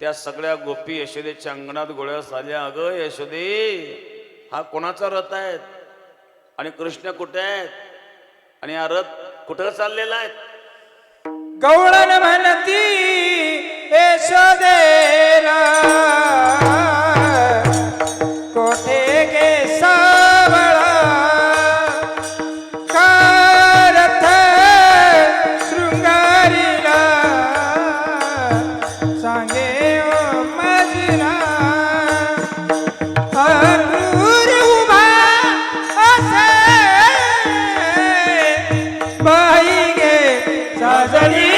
त्या सगळ्या गोपी यशोदेच्या अंगणात गोळ्या झाल्या. अगं यशोदे, हा कोणाचा रथ आहे आणि कृष्ण कुठे आहेत आणि हा रथ कुठं चाललेला आहे? गवळण म्हणती यशोदेला, कोठे गे सावळा कारथ शृंगारीला, सांगे ओ मजना अक्रूर उभा असे, बाई गे साजणी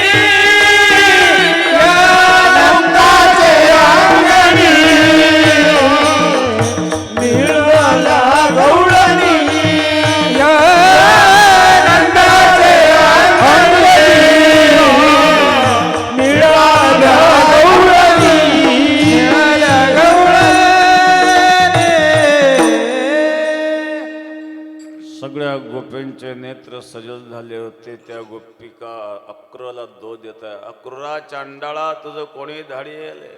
सगळ्या गोपींचे नेत्र सजल झाले होते. त्या गोपिका अक्रूराला दोष देत आहे. अक्रूरा चांडाळा, तुझं कोणी धाडी आले?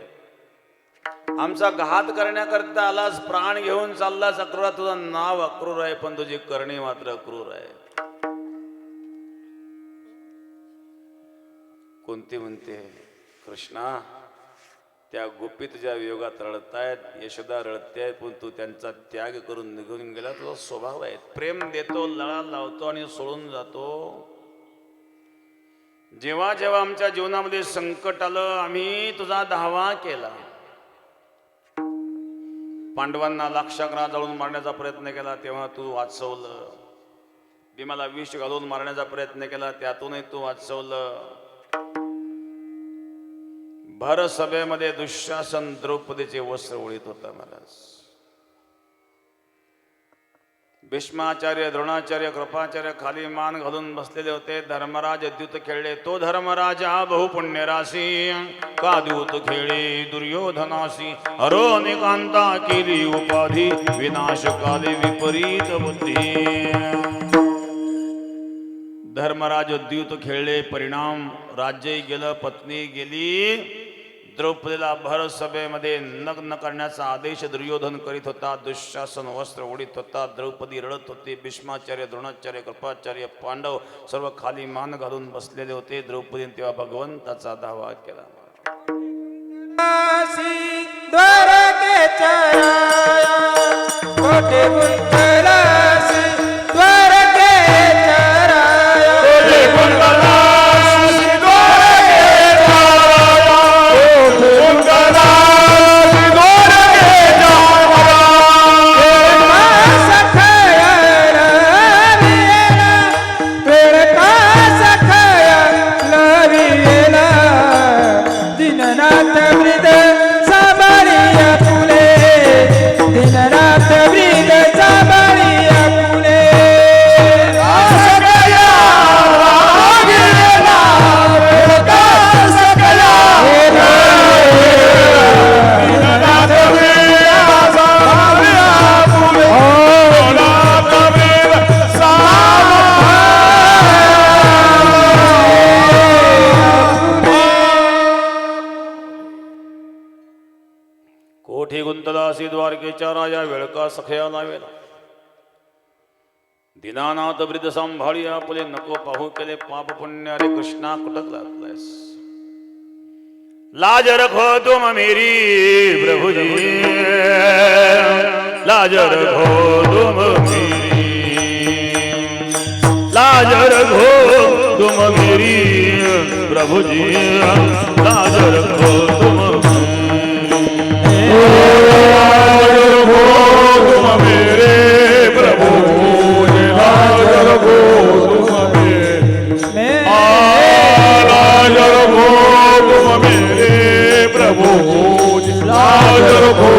आमचा घात करण्याकरता आलास, प्राण घेऊन चाललास. अक्रूरा, तुझं नाव अक्रूर आहे पण तुझी करणी मात्र अक्रूर आहे. कोणती म्हणते, कृष्णा त्या गोपी तुझ्या वियोगात रडतायत, यशोदा रडतायत, पण तू त्यांचा त्याग करून निघून गेला. तुझा स्वभाव आहे, प्रेम देतो, लळा लावतो आणि सोडून जातो. जेव्हा जेव्हा आमच्या जीवनामध्ये संकट आलं, आम्ही तुझा धावा केला. पांडवांना लाक्षाग्रह जाळून मारण्याचा प्रयत्न केला, तेव्हा तू वाचवलं. भीमाला विष घालून मारण्याचा प्रयत्न केला, त्यातूनही तू वाचवलं. भर सभेमध्ये दुःशासन द्रौपदीचे वस्त्र ओढीत होता. महाराज, भीष्माचार्य, द्रोणाचार्य, कृपाचार्य खाली मान घालून बसलेले होते. धर्मराज द्यूत खेळले. तो धर्मराजा बहुपुण्य राशी, का द्यूत खेळे दुर्योधनाशी. हरो निकांता केली उपाधी, विनाश काले विपरीत बुद्धी. धर्मराज द्यूत खेळले, परिणाम राज्यही गेलं, पत्नी गेली. द्रौपदीला भर सभेमध्ये नग्न करण्याचा आदेश दुर्योधन करीत होता. दुःशासन वस्त्र ओढीत होता. द्रौपदी रडत होती. भीष्माचार्य, द्रोणाचार्य, कृपाचार्य, पांडव सर्व खाली मान घालून बसलेले होते. द्रौपदीने तेव्हा भगवंताचा धावा केला. काशी द्वारकेच्या राया कोठे गुंतलासी द्वारकेच्या राया कोठे गुंतलासी द्वारकेच्या राया कोठे गुंतलासी द्वारकेच्या राया सखया लवियेला वेळ का सखया लवियेला दिननाथ वृद सांभाळिया फुले दिननाथ वृद सांभाळिया फुले सगळ्या रागिला वेळका सगळ्या दिननाथ वेळा सांभाळिया फुले दिननाथ वेळा कोठी गुंतलासी द्वारकेच्या राजा वेळका सखया लावेला दीनानाथ वृद्ध सांभाळी आपले नको पाहू केले पाप पुण्य रे कृष्णा कुटक लागलास लाज रखो तुम मेरी प्रभु जी लाज रखो तुम मेरी लाज रखो तुम मेरी प्रभु जी लाज रखो तुम तुम मेरे प्रभु लाज रखो तुम मेरे लाज रखो तुम मेरे प्रभु लाज रखो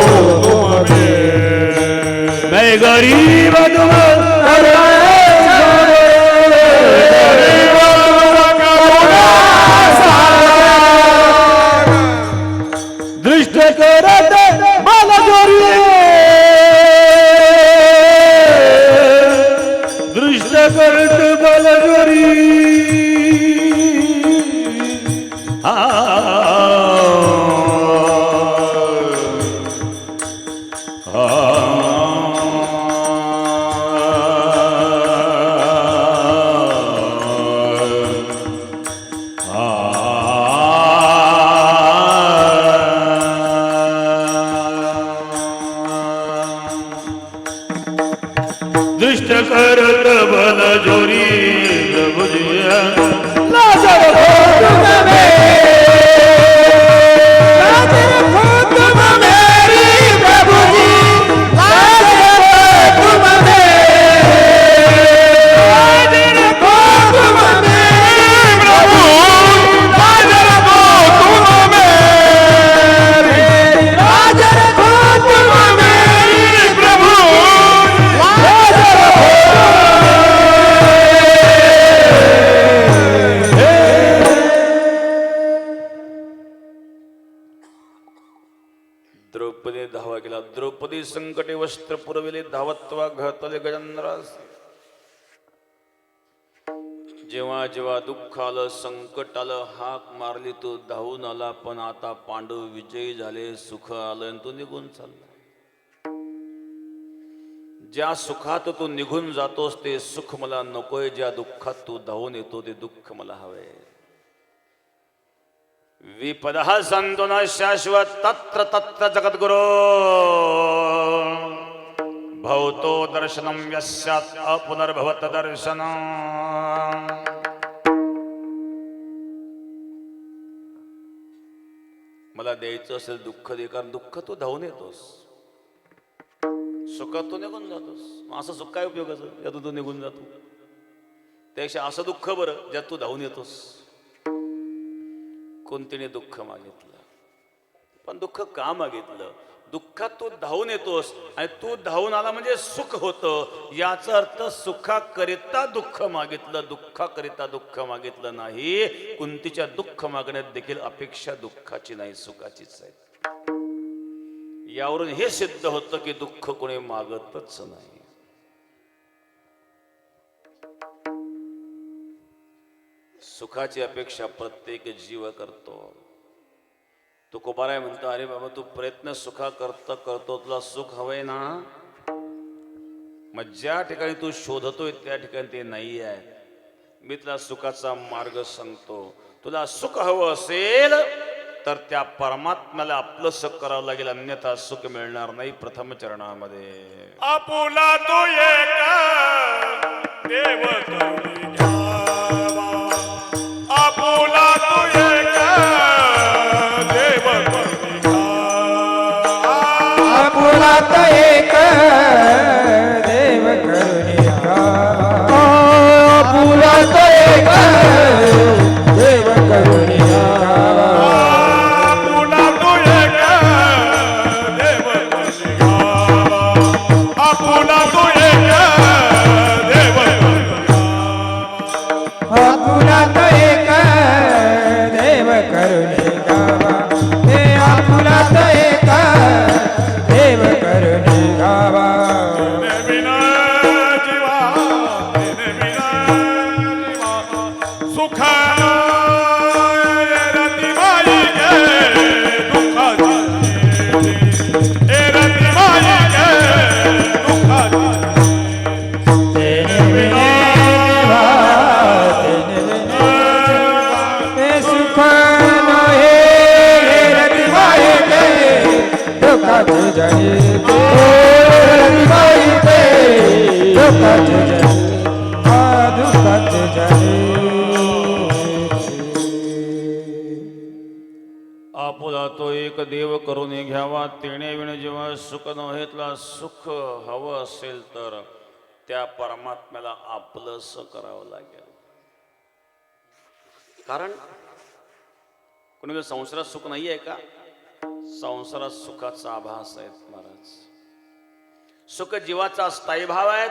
तुम मेरे मैं गरीब तुम दृष्ट करत मला जोरी दृष्ट करत बलजोरी दृष्ट करत बल जोरी प्रभु जी लाज रखो तुम लाज रखो तुम मेरी प्रभु जी लाज रखो तुम लाज रखो तुम मेरी प्रभु लाज रखो तुम मेरी लाज रखो तुम मेरी प्रभु लाज द्रौपदी धावा केला द्रौपदी संकटे वस्त्र पुरविले धावत्वा घतले गजंद्रास जेव्हा जेव्हा दुःख आलं संकट आलं हाक मारली तो धावून आला पण आता पांडव विजयी झाले सुख आलं आणि तो निघून चालला ज्या सुखात तू निघून जातोस ते सुख मला नकोय ज्या दुःखात तू धावून येतो ते दुःख मला हवंय विपदः सन्तु न शाश्वत तत्र तत्र जगद्गुरो भवतो दर्शनं यस्यात् अपुनर्भवत दर्शनं मला द्यायचं असेल दुःख दे कारण दुःख तू धावून येतोस सुखात तू निघून जातोस असं सुख काय उपयोगाचं यातून तू निघून जातो त्यापेक्षा असं दुःख बरं ज्यात तू धावून येतोस कोणतीने दुःख मागितलं पण दुःख का मागितलं दुःखात तू धावून येतोस आणि तू धावून आला म्हणजे सुख होतं याचा अर्थ सुखाकरिता दुःख मागितलं दुःखाकरिता दुःख मागितलं नाही कुंतीच्या दुःख मागण्यात देखील अपेक्षा दुःखाची नाही सुखाचीच आहे यावरून हे सिद्ध होतं की दुःख कोणी मागतच नाही सुखाची अपेक्षा प्रत्येक जीव करतो तुकोबाराय म्हणतो अरे बाबा तू प्रयत्न सुखा करतो तुला सुख हवंय ना मग ज्या ठिकाणी तू शोधतोय त्या ठिकाणी ते नाही आहे मी तुला सुखाचा मार्ग सांगतो तुला सुख हवं असेल तर त्या परमात्म्याला आपलंसं करावं लागेल, अन्यथा सुख मिळणार नाही. प्रथम चरणामध्ये आपुला तो एक देव करुणी घ्यावा. आपुला तो एक देव करुणी घ्यावा. आपुलात एक देव करुणी घ्यावा. आपुलात एक देव करुणी घ्यावा. आपुला तो एक देव करुणी घ्यावा. आपुला तो एक देव करुणी घ्यावा. आपुलात एक देव करुणी घ्यावा. हे आपुलात एक देव करुणी घ्यावा. बिना जीवा बिना जीवा सुख रती माई गे दुःखाची रती माई गे दुःखाची तेने बिने जीवा, तेने बिने हे सुख नहे. हे रती माई गे दुःखाचे जणी. रती माई गे दुःखाचे जणी. दुःखाचे जणी. आपुला तो एक देव करून घ्यावा. तेणे विण जेव्हा सुख नव्हेतला सुख हवं असेल तर त्या परमात्म्याला आपलंसं करावं लागेल. कारण कोणी संसारात सुख नाही आहे का? संसारात सुखाचा आभास आहे महाराज. सुख जीवाचा स्थायी भाव आहे,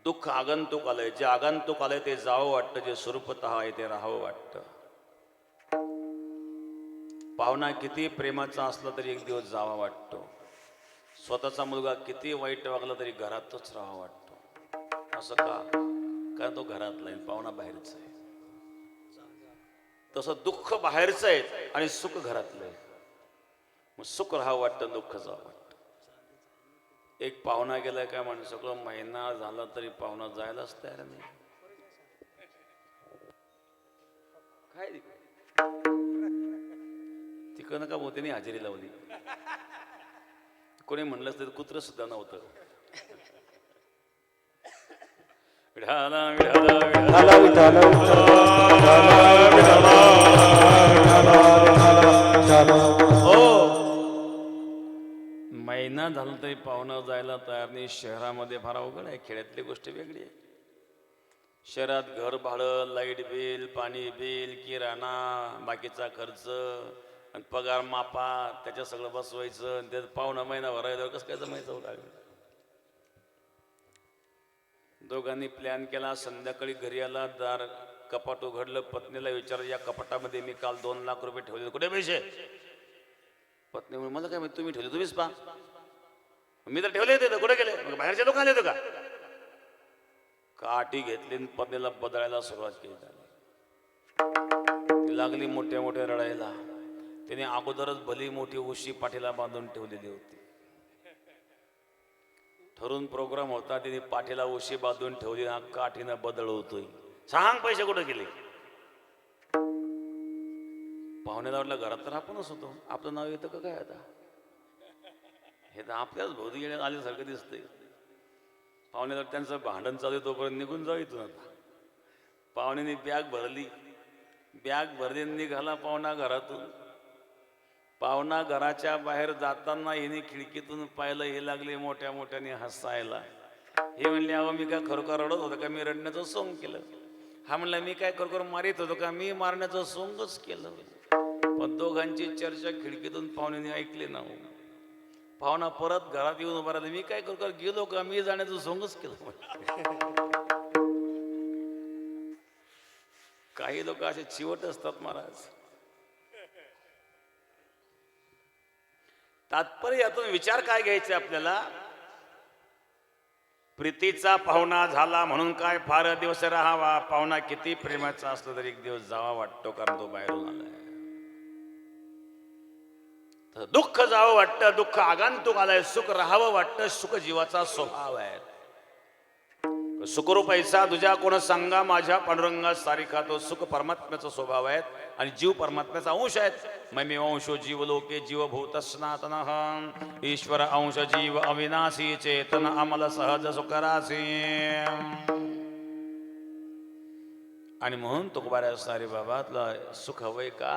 दुःख आगंतुक आलंय. जे आगंतुक आलंय ते जावं वाटतं, जे स्वरूपतः आहे ते राहावं वाटतं. पाहुणा किती प्रेमाचा असला तरी एक दिवस जावा वाटतो. स्वतःचा मुलगा किती वाईट वागला तरी घरातच राहावं वाटतो. असं का? कारण तो घरातला आहे, पाहुणा बाहेरचा आहे. तसं दुःख बाहेरचं आहे आणि सुख घरातलं आहे. मग सुख राहावं वाटतं, दुःख जावं वाटतं. एक पाहुणा गेलाय काय म्हणजे सगळं महिना झाला तरी पाहुणा जायलाच तयार नाही. काय तिकडनं का मोठ्याने हजेरी लावली. कोणी म्हणलंच तरी कुत्र सुद्धा नव्हतं. विठाला विठाला विठाला विठाला विठाला. हो, महिना झाला तरी पाहुणा जायला तयार नाही. शहरामध्ये फार अवघड आहे, खेड्यातली गोष्ट वेगळी आहे. शहरात घर भाडं, लाईट बिल, पाणी बिल, किराणा, बाकीचा खर्च आणि पगार मापा, त्याच्या सगळं बसवायचं आणि त्याचं पाहुणा महिना भरायला कसं काय जमायचं होतं. दोघांनी प्लॅन केला. संध्याकाळी घरी आला, दार कपाट उघडलं. पत्नीला विचारलं, या कपाटामध्ये मी काल 2 लाख रुपये ठेवले, कुठे पैसे? पत्नी म्हणून मला काय माहिती, तुम्ही ठेवले, तुम्हीच पहा. मी तर ठेवले होते, कुठे गेले? मग बाहेरच्या लोक आले होते का? काठी घेतली, पत्नीला बदलायला सुरुवात केली. ती लागली मोठ्या मोठ्या रडायला. तिने अगोदरच भली मोठी उशी पाठीला बांधून ठेवलेली होती. ठरून प्रोग्राम होता, तिने पाठीला उशी बांधून ठेवली. हा काठीनं बदलवतोय. सांग पैसे कुठे गेले? पाहुण्याला वाटलं घरात तर आपणच होतो, आपलं नाव येतं का काय आता? हे तर आपल्याच भोवती येण्यात आल्यासारखं दिसतंय. पाहुण्याला त्यांचं भांडण चालू तोपर्यंत निघून जाऊ इथून. आता पाहुण्याने बॅग भरली, निघाला पाहुणा घरातून. पाहुणा घराच्या बाहेर जाताना हिने खिडकीतून पाहिलं, हे लागले मोठ्या मोठ्याने हसायला. हे म्हणले, अहो मी काय खरोखर रडत होतो का? मी रडण्याचं सोंग केलं. हा म्हणला, मी काय खरोखर मारित होतो का? मी मारण्याचं सोंगच केलं. पण दोघांची चर्चा खिडकीतून पाहुण्याने ऐकली ना. पाहुणा परत घरात येऊन उभा राहिला, मी काय खरोखर गेलो का? मी जाण्याचं सोंगच केलं. काही लोक असे चिवट असतात महाराज. तात्पर्य यातून विचार काय घ्यायचे आपल्याला? प्रीतीचा पाहुणा झाला म्हणून काय फार दिवस राहावा? पाहुणा किती प्रेमाचा असला तरी एक दिवस जावा वाटतो, कारण तो बाहेरून आलाय. तर दुःख जावं वाटतं, दुःख आगंतुक आलंय. सुख राहावं वाटतं, सुख जीवाचा स्वभाव आहे. सुखरूप पैसा तुझ्या कोण सांगा माझ्या पांडुरंगा सारिखा तो सुख परमात्म्याचा स्वभाव आहे आणि जीव परमात्म्याचा अंश आहेत मैमे अंशो जीव लोके जीवभूत सनातन ईश्वर अंश जीव अविनाशी चेतन अमल सहज सुखरासी आणि म्हणून तुकोबारा असणारे बाबा तुला सुख हवंय का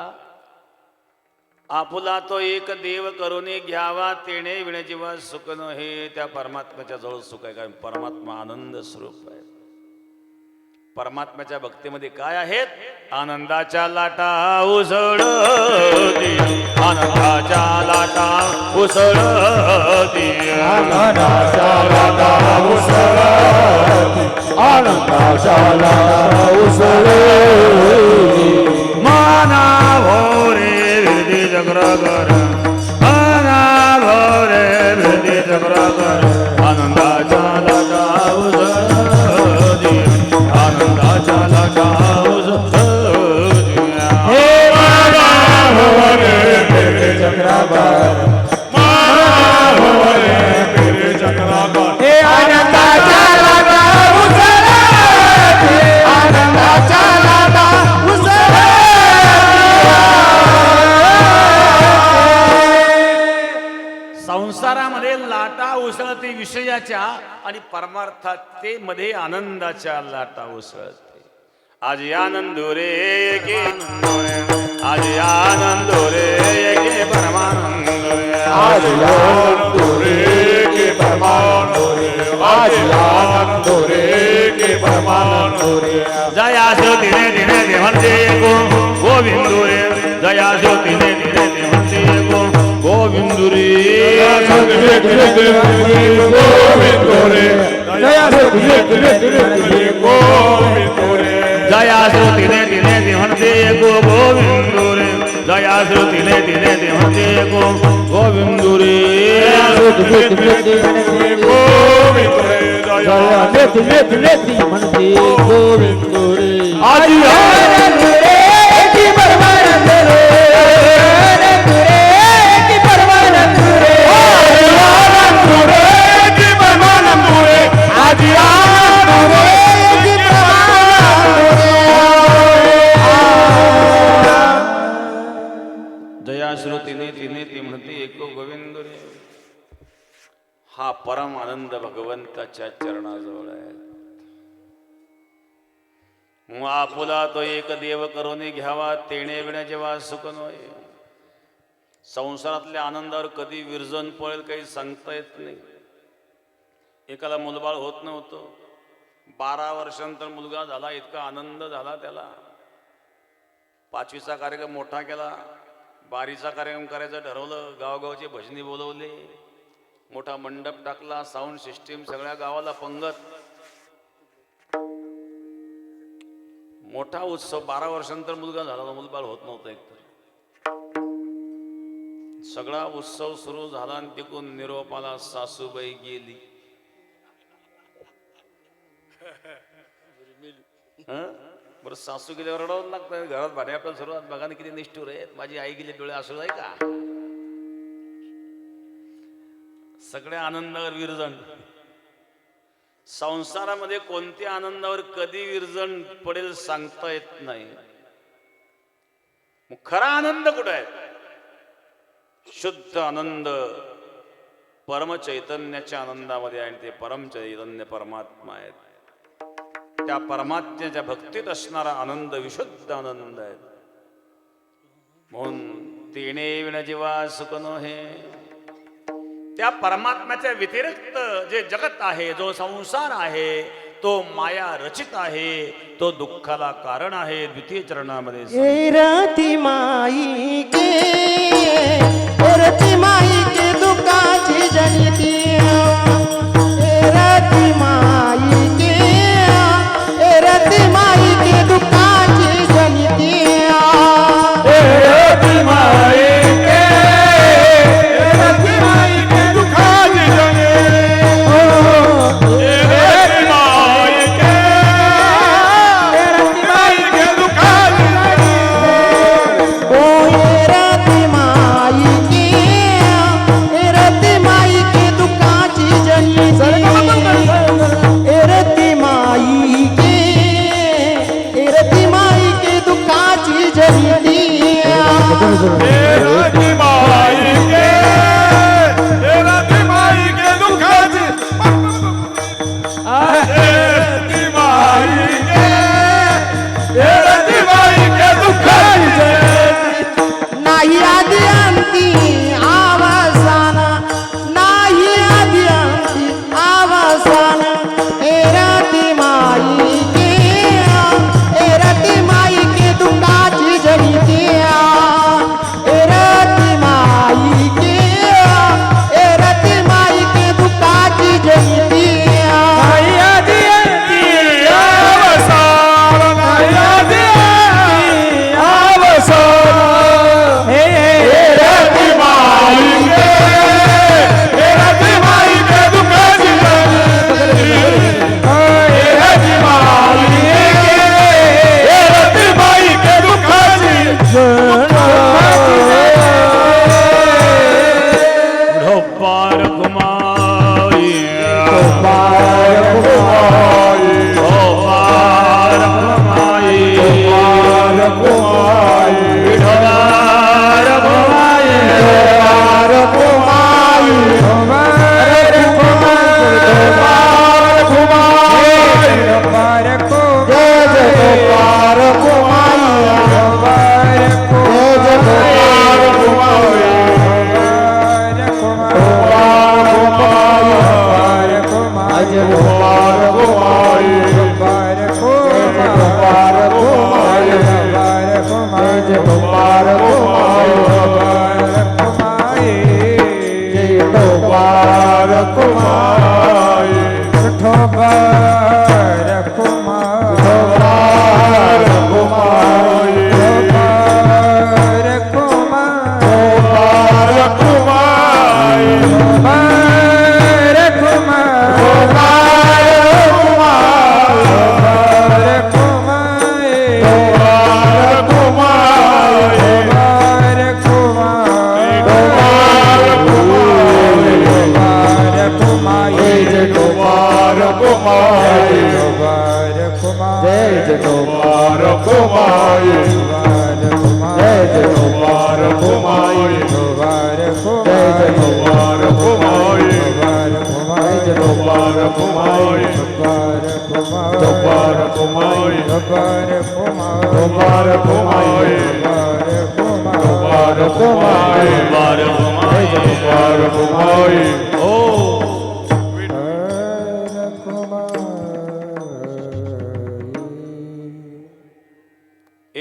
आपुला तो एक देव करूने घ्यावा तेणे विणे जीवा सुख न हे त्या परमात्म्याच्या जवळ सुख आहे कारण परमात्मा आनंद स्वरूप आहे परमात्म्याच्या भक्तीमध्ये काय आहेत आनंदाच्या लाटा उसळती आनंदाच्या लाटा उसळती आनंदाच्या लाटा उसळती आनंदाच्या लाटा उसळती माना भोरे हृदय जगरागर माना भोरे हृदय जगरागर आनंदाच्या लाटा उसळती आनंदाच्या लाटा उसळती हे माना भोरे हृदय जगरागर माना भोरे हृदय जगरागर हे आनंदाच्या लाटा उसळती आनंदाच्या लाटा उसळती संसारामध्ये लाटा उसळते विषयाच्या आणि परमार्थाते मध्ये आनंदाच्या लाटा उसळते आज आनंद रे के आज आनंद रे के परमानंद रे आज आनंद रे के परमानंद रे आज आनंद रे के परमानंद रे जयासो तिने तिने ते म्हणते गोविंद रे जयासो तिने तिने ते म्हणते गोविंद रे जया श्रुतीने तिने ते म्हणते गोविंद रे जया श्रुतीने तिने ते म्हणते गोविंद रे म्हणते गोविंद रे आज आनंद रे की परमानंद रे आनंद रे की परमानंद रे आनंद रे की परमानंद रे आज आनंद रे की परमानंद रे जया श्रुतीने तिने ती म्हणते एको गोविंद रे हा परम आनंद भगवंताच्या चरणाजवळ आहे आपुला तो एक देव करून घ्यावा तेणे विणे जेव्हा सुख नये संसारातल्या आनंदावर कधी विरजन पडेल काही सांगता येत नाही एकाला मुलबाळ होत नव्हतं 12 वर्षांतर मुलगा झाला इतका आनंद झाला त्याला 5वीचा कार्यक्रम मोठा केला 12वीचा कार्यक्रम करायचं ठरवलं गावगावचे भजनी बोलवले मोठा मंडप टाकला साऊंड सिस्टीम सगळ्या गावाला पंगत मोठा उत्सव 12 वर्षांतर मुलगा झाला मुलबाळ होत नव्हतं एकतर सगळा उत्सव सुरू झाला आणि तिकून निरोपाला सासूबाई गेली बरं सासू गेल्यावर रडावं लागतं घरात भाडे आपल्याला सुरुवात बघा ना किती निष्ठुर आहेत माझी आई गेली डोळे असू आहे का सगळ्या आनंदावर विरजण संसारामध्ये कोणत्या आनंदावर कधी विरजण पडेल सांगता येत नाही मग खरा आनंद कुठे आहे शुद्ध आनंद परम चैतन्याच्या आनंदामध्ये आहे ते परम चैतन्य परमात्मा आहेत त्या परमात्म्याच्या भक्तीत असणारा आनंद विशुद्ध आनंद आहे म्हणून तेणे विण जीवा सुख नोहे त्या परमात्म्याच्या व्यतिरिक्त जे जगत आहे जो संसार आहे तो माया रचित आहे तो दुःखाला कारण आहे द्वितीय चरणामध्ये रती माई के दुःखाची जनिती रती माई के दुःखाची जनिती रती माई के दुःख जनिती रती माई के दुःखाची रती माई के दुःखाची नाही आदि अंती अवसान नाही आदि अंती अवसान हे रती माई के दुःखाची जनिती रती माई के दुःखाची जनिती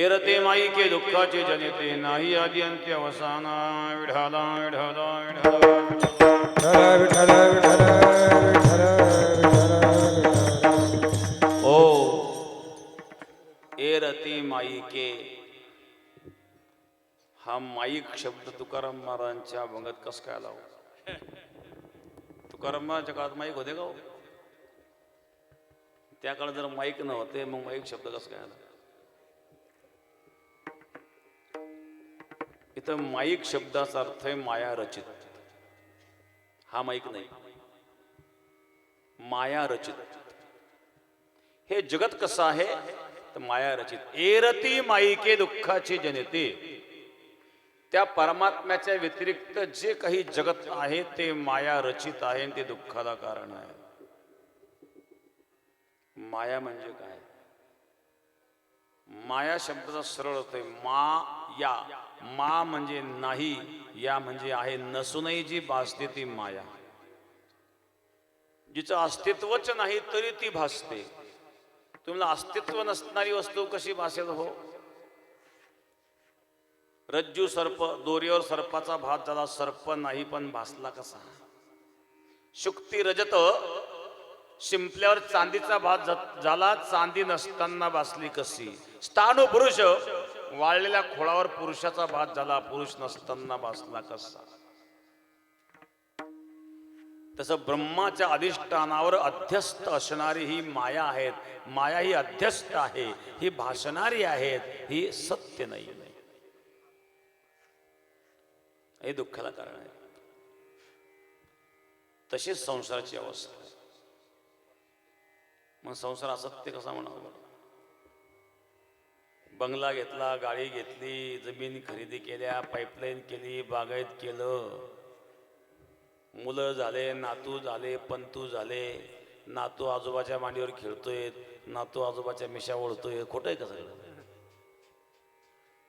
रते माई के दुःखाचे जनिते नाही आदि अंत्य अवसाना विढाला विढाला विढाला ओ ए रती माई के हा माईक शब्द तुकाराम महाराजांच्या अभंगात कस काय आला? तुकाराम महाराजांच्या काळात माईक होते का? त्या काळात जर माईक नव्हते मग माईक शब्द कस काय आला? इथं माईक शब्दाचा अर्थ आहे माया रचित. हा माईक नाही, माया रचित. हे जगत कसं आहे तर माया रचित. एरती माईके दुःखाची जनिते. त्या परमात्म्याच्या व्यतिरिक्त जे काही जगत आहे ते माया रचित आहे आणि ते दुःखाला कारण आहे. माया म्हणजे काय? माया शब्दाचा सरळ अर्थ आहे माया. मा म्हणजे नाही, या म्हणजे आहे. नसूनही जी भासते ती माया. जिचं अस्तित्वच नाही तरी ती भासते. तुम्हाला अस्तित्व नसणारी वस्तू कशी भासेल हो? रज्जू सर्प, दोरीवर सर्पाचा भास झाला, सर्प नाही पण भासला कसा? शुक्ती रजत, शिंपल्यावर चांदीचा भास झाला, चांदी नसताना भासली कशी? स्थाणू पुरुष, वाळलेल्या खोळावर पुरुषाचा भास झाला, पुरुष नसताना भासला कसा? तसं ब्रह्माच्या अधिष्ठानावर अध्यस्त असणारी ही माया आहेत. माया ही अध्यस्त आहे, ही भासणारी आहेत, ही सत्य नाही. हे दुःखाला कारण आहे. तशीच संसाराची अवस्था. मग संसार असत्य कसा म्हणावा? बंगला घेतला, गाडी घेतली, जमीन खरेदी केल्या, पाईपलाईन केली, बागायत केलं, मुलं झाले, नातू झाले, पंतू झाले, नातू आजोबाच्या मांडीवर खेळतोय, नातू आजोबाच्या मिशा ओढतोय. खोटं आहे का सगळं?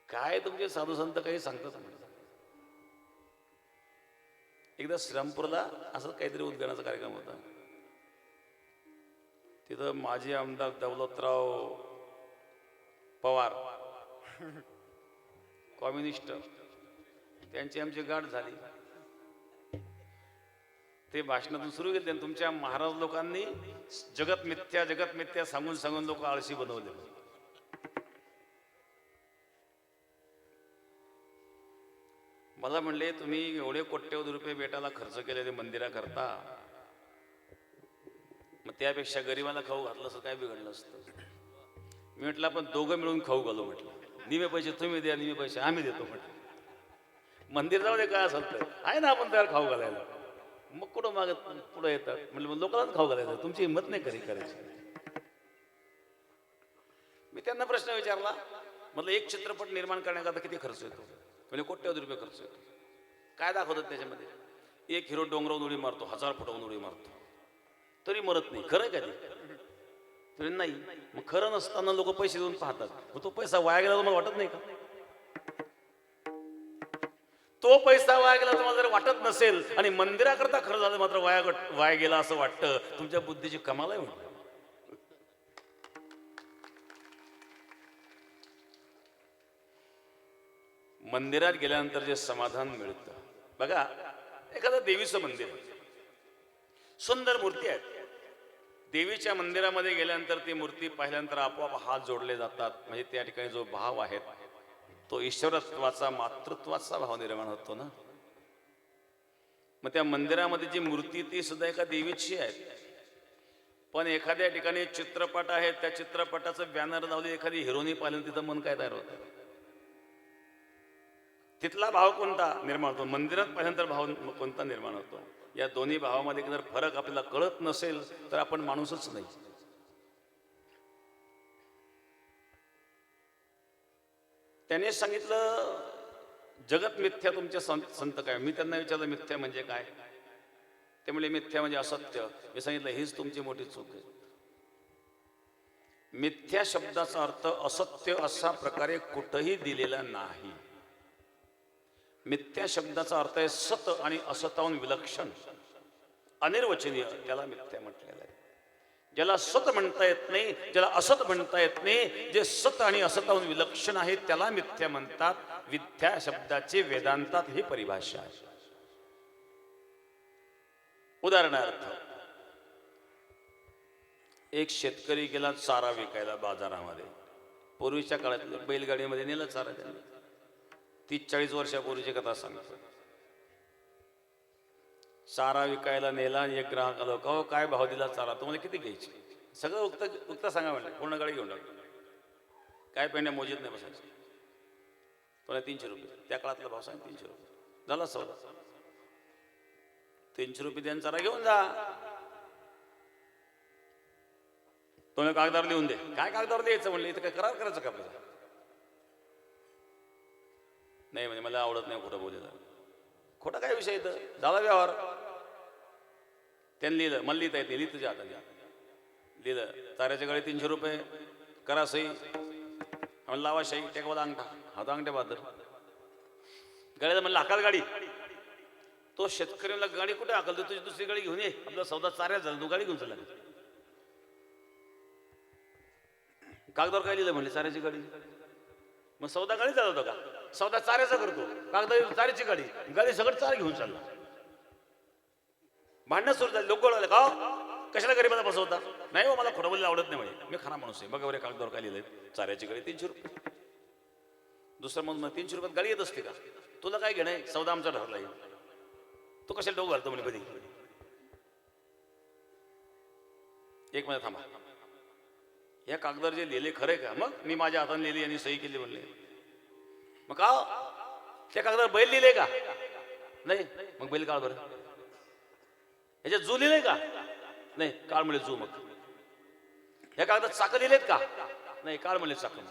काय तुमचे साधू संत काही सांगतात म्हणजे. एकदा श्रीरामपूरला असं काहीतरी उद्घाटनाचा कार्यक्रम होता. तिथं माजी आमदार दौलतराव पवार कम्युनिस्ट, त्यांची आमची गाठ झाली. ते भाषणातून सुरू केले, तुमच्या महाराज लोकांनी जगत मिथ्या जगत मिथ्या सांगून सांगून लोक आळशी बनवले. मला म्हणले, तुम्ही एवढे कोट्यवधी रुपये बेटाला खर्च केलेले मंदिराकरता, मग त्यापेक्षा गरिबाला खाऊ घातलं असं काय बिघडलं असतं. मी म्हटलं आपण दोघं मिळून खाऊ घालू. म्हटलं निमे पैसे तुम्ही द्या, निमे पैसे आम्ही देतो. म्हटलं मंदिर जाऊ दे, काय असेल तर आहे ना आपण त्याला खाऊ घालायला. मग कुठं मागत पुढं येतात. म्हटलं मग लोकांनाच खाऊ घालायचं, तुमची हिंमत नाही कधी करायची. मी त्यांना प्रश्न विचारला, म्हटलं एक चित्रपट निर्माण करण्याकरता किती खर्च येतो? म्हणजे कोट्यवधी रुपये खर्च येतो. काय दाखवतात त्याच्यामध्ये? एक हिरो डोंगरावरून उडी मारतो, 1000 फुटावरून उडी मारतो, तरी मरत नाही. खरं आहे का ते? तरी नाही. मग खरं नसताना लोक पैसे देऊन पाहतात. मग तो पैसा वाया गेला तुम्हाला वाटत नाही का? तो पैसा वाया गेला तुम्हाला जर वाटत नसेल आणि मंदिराकरता खरं झालं मात्र वाया गेला असं वाटतं, तुमच्या बुद्धीची कमाल आहे. म्हणून मंदिरात गेल्यानंतर जे समाधान मिळतं बघा, एखादं देवीचं मंदिर, सुंदर मूर्ती आहेत, देवीच्या मंदिरामध्ये गेल्यानंतर ती मूर्ती पाहिल्यानंतर आपोआप हात जोडले जातात. म्हणजे त्या ठिकाणी जो भाव आहे तो ईश्वरत्वाचा, मातृत्वाचा भाव निर्माण होतो ना. मग त्या मंदिरामध्ये जी मूर्ती ती सुद्धा एका देवीची आहे. पण एखाद्या ठिकाणी चित्रपट आहे, त्या चित्रपटाचं बॅनर लावले, एखादी हिरोनी पाहिलं, तिथं मन काय तयार होतं? तिथला भाव कोणता निर्माण होतो? मंदिरात पाहिल्यानंतर भाव कोणता निर्माण होतो? या दोन्ही भावामध्ये जर फरक आपल्याला कळत नसेल तर आपण माणूसच नाही. त्याने सांगितलं जगत मिथ्या, तुमचे संत काय? मी त्यांना विचारलं मिथ्या म्हणजे काय? ते म्हणजे मिथ्या म्हणजे असत्य. मी सांगितलं हीच तुमची मोठी चूक आहे. मिथ्या शब्दाचा अर्थ असत्य अशा प्रकारे कुठंही दिलेला नाही. मिथ्या शब्दाचा अर्थ आहे सत आणि असताहून विलक्षण, अनिर्वचनीय, त्याला मिथ्या म्हटलेलं आहे. ज्याला सत म्हणता येत नाही, ज्याला असत म्हणता येत नाही, जे सत आणि असताहून विलक्षण आहे त्याला मिथ्या म्हणतात. मिथ्या शब्दाची वेदांतात ही परिभाषा आहे. उदाहरणार्थ, एक शेतकरी गेला चारा विकायला बाजारामध्ये. पूर्वीच्या काळात बैलगाडीमध्ये नेलं चारा त्यांनी. 30-40 वर्षापूर्वीची कथा सांगतो. चारा विकायला नेला आणि एक ग्राहक आलो, का हो काय भाव दिला चारा? तुम्हाला किती घ्यायची? सगळं उक्त सांगा म्हणलं. पूर्ण गाडी घेऊन टाकली. काय पेंड्या मोजीत नाही बसायचं. तुला 300 रुपये. त्या काळातला भाव सांग 300 रुपये. झाला सौदा. 300 रुपये द्यान चारा घेऊन जा. तुम्ही कागदावर लिहून दे. काय कागदावर द्यायचं म्हणलं? इथं काय करार करायचं का आपल्याला? नाही म्हणजे मला आवडत नाही खोटं बोलायला. खोटा काय विषय इथं? झाला व्यवहार. त्यांनी लिहिलं, मला लिहिता येते, लिहित तुझ्या हाताने लिहिलं. चाऱ्याच्या गाडी 300 रुपये, करा सही. आम्हाला लावा शाही, टेकवाला अंगठा, हाता अंगठ्या बहादर. गाडीला म्हणलं हाकाल गाडी. तो शेतकरी म्हणला गाडी कुठे हाकल? तुझी दुसरी गाडी घेऊन ये, आपला सौदा चाऱ्यात झाला, तू गाडी घेऊन चालला. कागदावर काय लिहिलं म्हणले? चाऱ्याची गाडी. मग सौदा गाडी चालवतो का? सौदा चाऱ्याचा करतो, कागदा चाऱ्याची गाडी, गाडी सगळं चार घेऊन चालला. भांडणं सुरू झाली. लोक बोलायला का कशाला गरीबाला बसवता? नाही हो, मला खोटं बोलायला आवडत नाही म्हणे. मी खरा माणूस आहे. बघा बरे कागदावर काय लिहिलंय? चाऱ्याची गाडी 300 रुपये. दुसरं म्हणून 300 रुपयात गाडी येत असते का? तुला काय घेणं आहे? सौदा आमचा ठरला आहे. तू कशाला डोकं घालतो म्हणे कधी? एक महिना थांबा. या कागदावर जे लिहिले खरे का? मग मी माझ्या हाताने लिहिली आणि सही केली म्हणले. मग का त्या कागदावर बैल लिहिले का? नाही. मग बैल काळ बरं. याच्यात जू लिहिले का? नाही. काळ म्हणले जू. मग या कागदात चाकं लिहिलेत का? नाही. काळ म्हणले चाकं.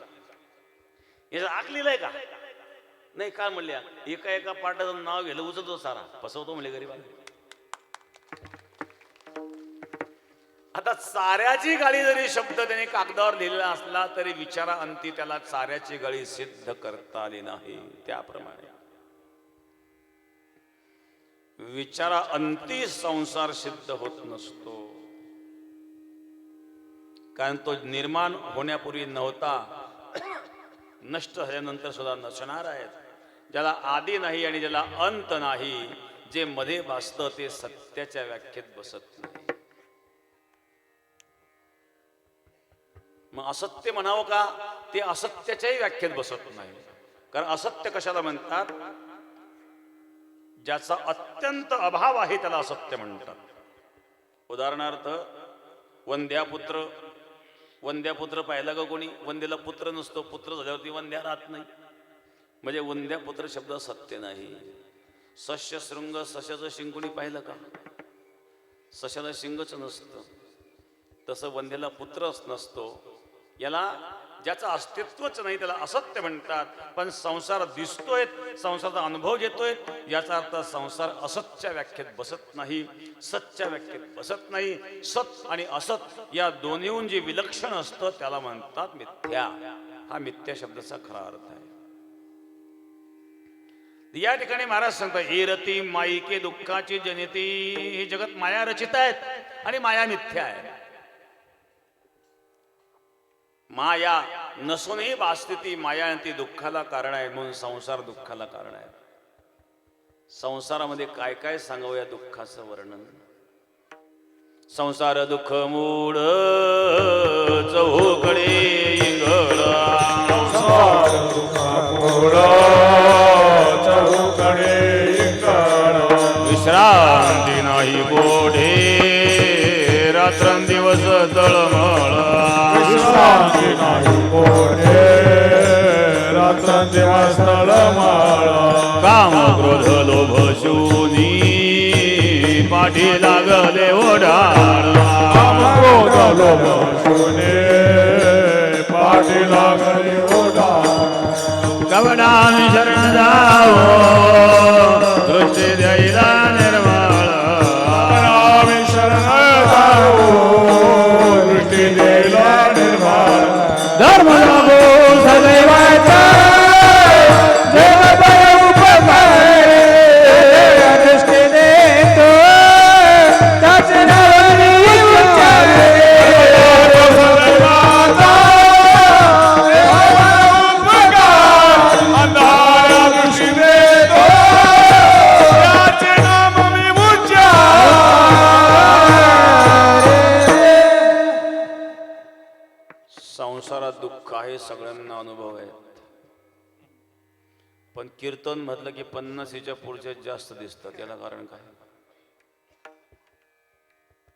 याचं आक लिहिलंय का? नाही. काय म्हणल्या? एका एका पाठाचं नाव घ्यायला उचलतो सारा, फसवतो म्हणले गरीबांना. आता चाऱ्याची गाळी जरी शब्द त्याने कागदावर लिहिलेला असला तरी विचारा अंती त्याला चाऱ्याची गाळी सिद्ध करता आली नाही. त्याप्रमाणे विचारा अंती संसार सिद्ध होत नसतो, कारण तो निर्माण होण्यापूर्वी नव्हता, नष्ट झाल्यानंतर सुद्धा नसणार आहेत. ज्याला आदी नाही आणि ज्याला अंत नाही, जे मध्ये भासतं ते सत्याच्या व्याख्येत बसत नाही. मग असत्य म्हणावं का? ते असत्याच्याही व्याख्येत बसत नाही. कारण असत्य कशाला म्हणतात? ज्याचा अत्यंत अभाव आहे त्याला असत्य म्हणतात. उदाहरणार्थ वंद्यापुत्र. वंद्यापुत्र पाहिला का कोणी? वंद्याला पुत्र नसतो, पुत्र झाल्यावरती वंद्या राहत नाही, म्हणजे वंद्यापुत्र शब्द सत्य नाही. सस्य शृंग, सशाचं शिंग कोणी पाहिलं का? सशाला शिंगच नसतं. तसं वंद्याला पुत्रच नसतो. याला ज्याचं अस्तित्वच नाही त्याला असत्य म्हणतात. पण संसार दिसतोय, संसाराचा अनुभव घेतोय, याचा अर्थ संसार असतच्या व्याख्येत बसत नाही, सतच्या व्याख्येत बसत नाही. सत आणि असत या दोन्हीहून जे विलक्षण असतं त्याला म्हणतात मिथ्या. हा मिथ्या शब्दाचा खरा अर्थ आहे. या ठिकाणी महाराज सांगतात, हे रती माईके दुःखाची जनिती. हे जगत माया रचित आहेत आणि माया मिथ्या आहे. माया नसूनही वास्तविक माया आणि ती दुःखाला कारण आहे, म्हणून संसार दुःखाला कारण आहे. संसारामध्ये काय काय सांगावं या दुःखाचं वर्णन. संसार दुःख मूळ चहूकडे इंगळा. संसार दुःखामूळ चहूकडे इंगळा. विश्रांती नाही गोढे रात्रंदिवस तळमळ. विश्रांती नाही कोठे रात्रंदिवस तळमळ. काम क्रोध लोभ शूनी पाठी लागले ओढाळ. काम क्रोध लोभ शून्य पाठी लागले ओढाळ. कवडामी शरण जावो दृष्टी द्यायला निर्मळ. रामी शरण जावो दृष्टी द्यायला निर्मळ. धर्म लागो सदैवाचा देव बळ उपकारे. दृष्टी देतो त्याच नावाने उच्चारे. अंधारा दृष्टी देतो त्याचे नाम मी संसारात दुःख आहे, सगळ्यांना अनुभव आहेत. पण कीर्तन म्हटलं की 50च्या पुढचे जास्त दिसतात. याला कारण काय?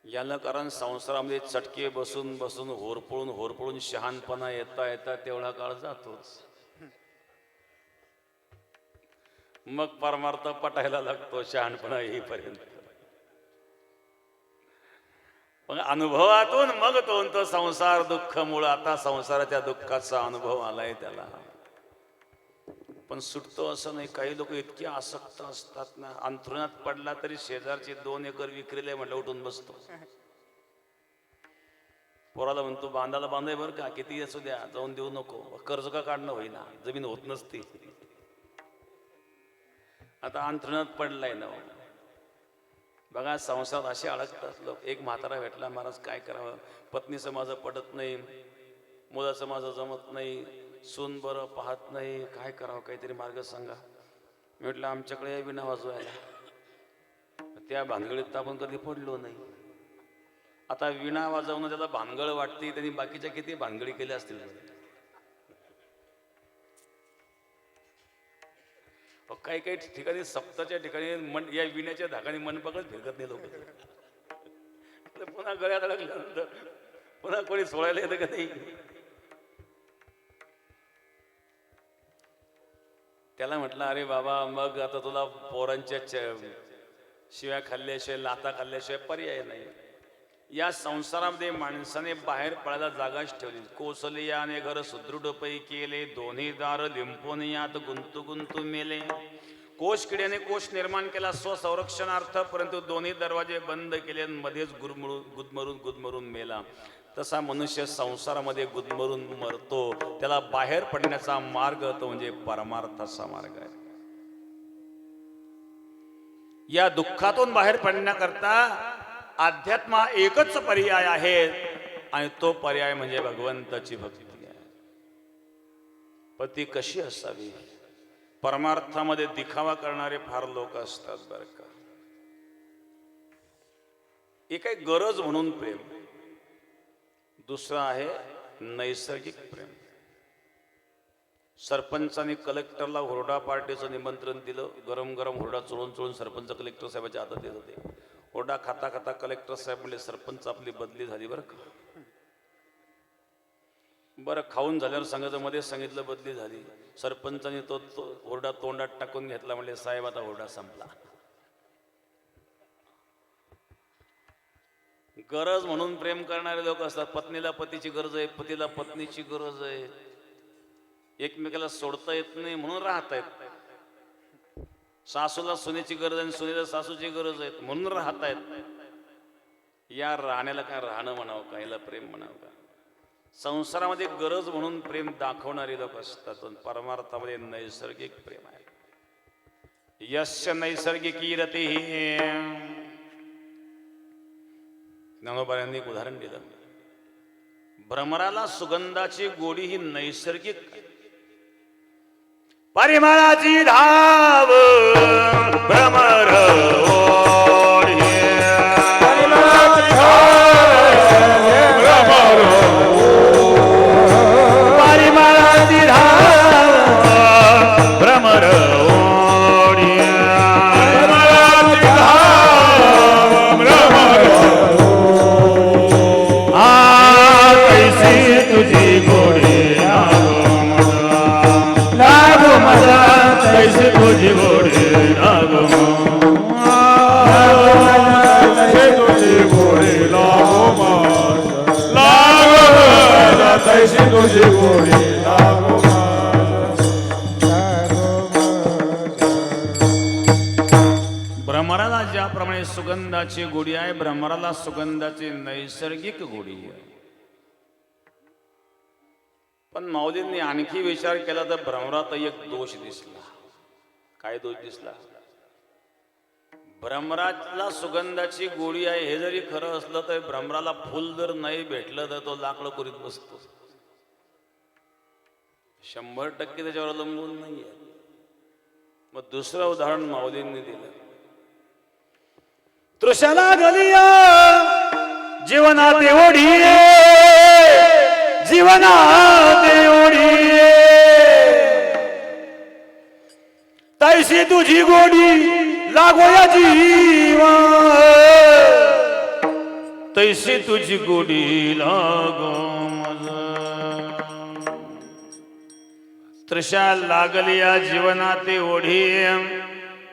याला कारण संसारामध्ये चटके बसून बसून होरपळून शहाणपणा येता येता तेवढा काळ जातोच. मग परमार्थ पटायला लागतो शहाणपणा येईपर्यंत. मग अनुभवातून मग तो संसार दुःख मुळे आता संसाराच्या दुःखाचा अनुभव आलाय त्याला. पण सुटतो असं नाही. काही लोक इतके आसक्त असतात ना, अंथरुणात पडला तरी शेजारचे 2 एकर विक्रीले म्हटलं उठून बसतो. पोराला म्हणतो बांधाला बांधाय बरं का, किती असू द्या, जाऊन देऊ नको, कर्ज का काढणं होईना, जमीन होत नसती. आता अंथरुणात पडलाय ना. बघा संसारात असे अडकतात लोक. एक म्हातारा भेटला, महाराज काय करावं, पत्नीचं माझं पडत नाही, मुलाचं माझं जमत नाही, सून बरं पाहत नाही, काय करावं, काहीतरी मार्ग सांगा. म्हटलं आमच्याकडे विणा वाजवायला. त्या भानगडीत आपण कधी पडलो नाही. आता विणा वाजवणं त्याला भानगड वाटते, त्यांनी बाकीच्या किती भानगडी केल्या असतील. काही काही ठिकाणी सप्ताच्या ठिकाणी मन या विण्याच्या धाकाने मन पकडत फिरकत नाही लोक. पुन्हा गळ्यात अडकल्यानंतर पुन्हा कोणी सोडायला येतं का नाही. त्याला म्हटलं अरे बाबा, मग आता तुला पोरांच्या शिव्या खाल्ल्याशिवाय, लाता खाल्ल्याशिवाय पर्याय नाही. या संसारामध्ये माणसाने बाहेर पडायला जागाच ठेवली. कोसलियाने घर सुदृढ पै केले, दोन्ही दार लिंपून यात गुंतू गुंतू मेले. कोश किड्याने कोश निर्माण केला स्वसंरक्षणार्थ, परंतु दोन्ही दरवाजे बंद केले, मध्येच गुदमरून मेला. तसा मनुष्य संसारामध्ये गुदमरून मरतो. त्याला बाहेर पडण्याचा मार्ग तो म्हणजे परमार्थाचा मार्ग आहे. या दुःखातून बाहेर पडण्याकरता अध्यात्म एकच पर्याय आहे, आणि तो पर्याय म्हणजे भगवंताची भक्ती आहे. पण ती कशी असावी? परमार्थामध्ये दिखावा करणारे फार लोक असतात बरं का. एक आहे गरज म्हणून प्रेम, दुसरं आहे नैसर्गिक प्रेम. सरपंचाने कलेक्टरला हुरडा पार्टीचं निमंत्रण दिलं. गरम गरम हुरडा चोळून सरपंच कलेक्टर साहेबाच्या हातात देत होते. हुरडा खाता खाता कलेक्टर साहेब म्हणले, सरपंच आपली बदली झाली बरं का. बरं, खाऊन झाल्यावर सांगायचं, मध्ये सांगितलं बदली झाली. सरपंचाने तो हुरडा तोंडात टाकून घेतला. म्हणले, साहेब आता हुरडा संपला. गरज म्हणून प्रेम करणारे लोक असतात. पत्नीला पतीची गरज आहे, पतीला पत्नीची गरज आहे. एकमेकाला सोडता येत नाही म्हणून राहत आहेत. सासूला सुनेची गरज आहे, सुनेला सासूची गरज आहे म्हणून राहत आहेत. या राहण्याला काय राहणं म्हणावं का? याला प्रेम म्हणावं का? संसारामध्ये गरज म्हणून प्रेम दाखवणारी लोक असतात, पण परमार्थामध्ये नैसर्गिक प्रेम आहे. यस्य नैसर्गिकी रतिः. ज्ञानोबांनी एक उदाहरण दिलं. भ्रमराला सुगंधाची गोडी ही नैसर्गिक. परिमळाची धाव भ्रमर ओढी. परिमळाची धाव भ्रमर ओढी. तुझी गोडी लागो मला, कैसे तुझी गोडी लागो, तुझी गोडी लागो मला, तैसी तुझी गोडी लागो. भ्रमराला ज्याप्रमाणे सुगंधाची गोडी आहे, भ्रमराला सुगंधाची नैसर्गिक गोडी आहे. पण माऊलींनी आणखी विचार केला तर भ्रमरात एक दोष दिसला. काय दोष दिसला? भ्रमराला सुगंधाची गोडी आहे हे जरी खरं असलं तर भ्रमराला फुल जर नाही भेटलं तर तो लाकडं करीत बसतो. 100% त्याच्यावर अवलंबून नाहीये. मग दुसरं उदाहरण माऊलींनी दिलं. तृषाला गलिया जीवनात एवढी, जीवनात एवढी, तैसी तुझी गोडी लागो या जीवा, तैसी तुझी गोडी लागो मला. तृषा लागली या जीवनात ओढी,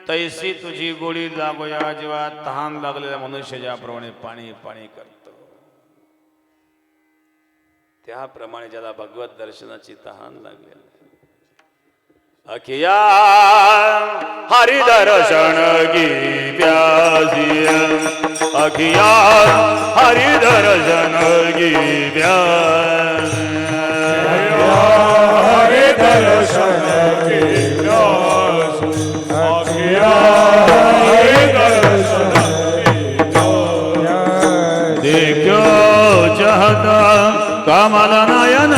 तैसी तुझी गोडी लागो या जीवा. तहान लागलेला मनुष्य ज्याप्रमाणे पाणी पाणी करतो, त्याप्रमाणे ज्याला भगवत दर्शनाची तहान लागलेली. अखिया हरि दर्शन की प्यासी, अखिया हरि दर्शन की प्यासी, हरि दर्शन की प्यासी, अखिया हरि दर्शन की प्यासी. देखो चाहता कमल नयन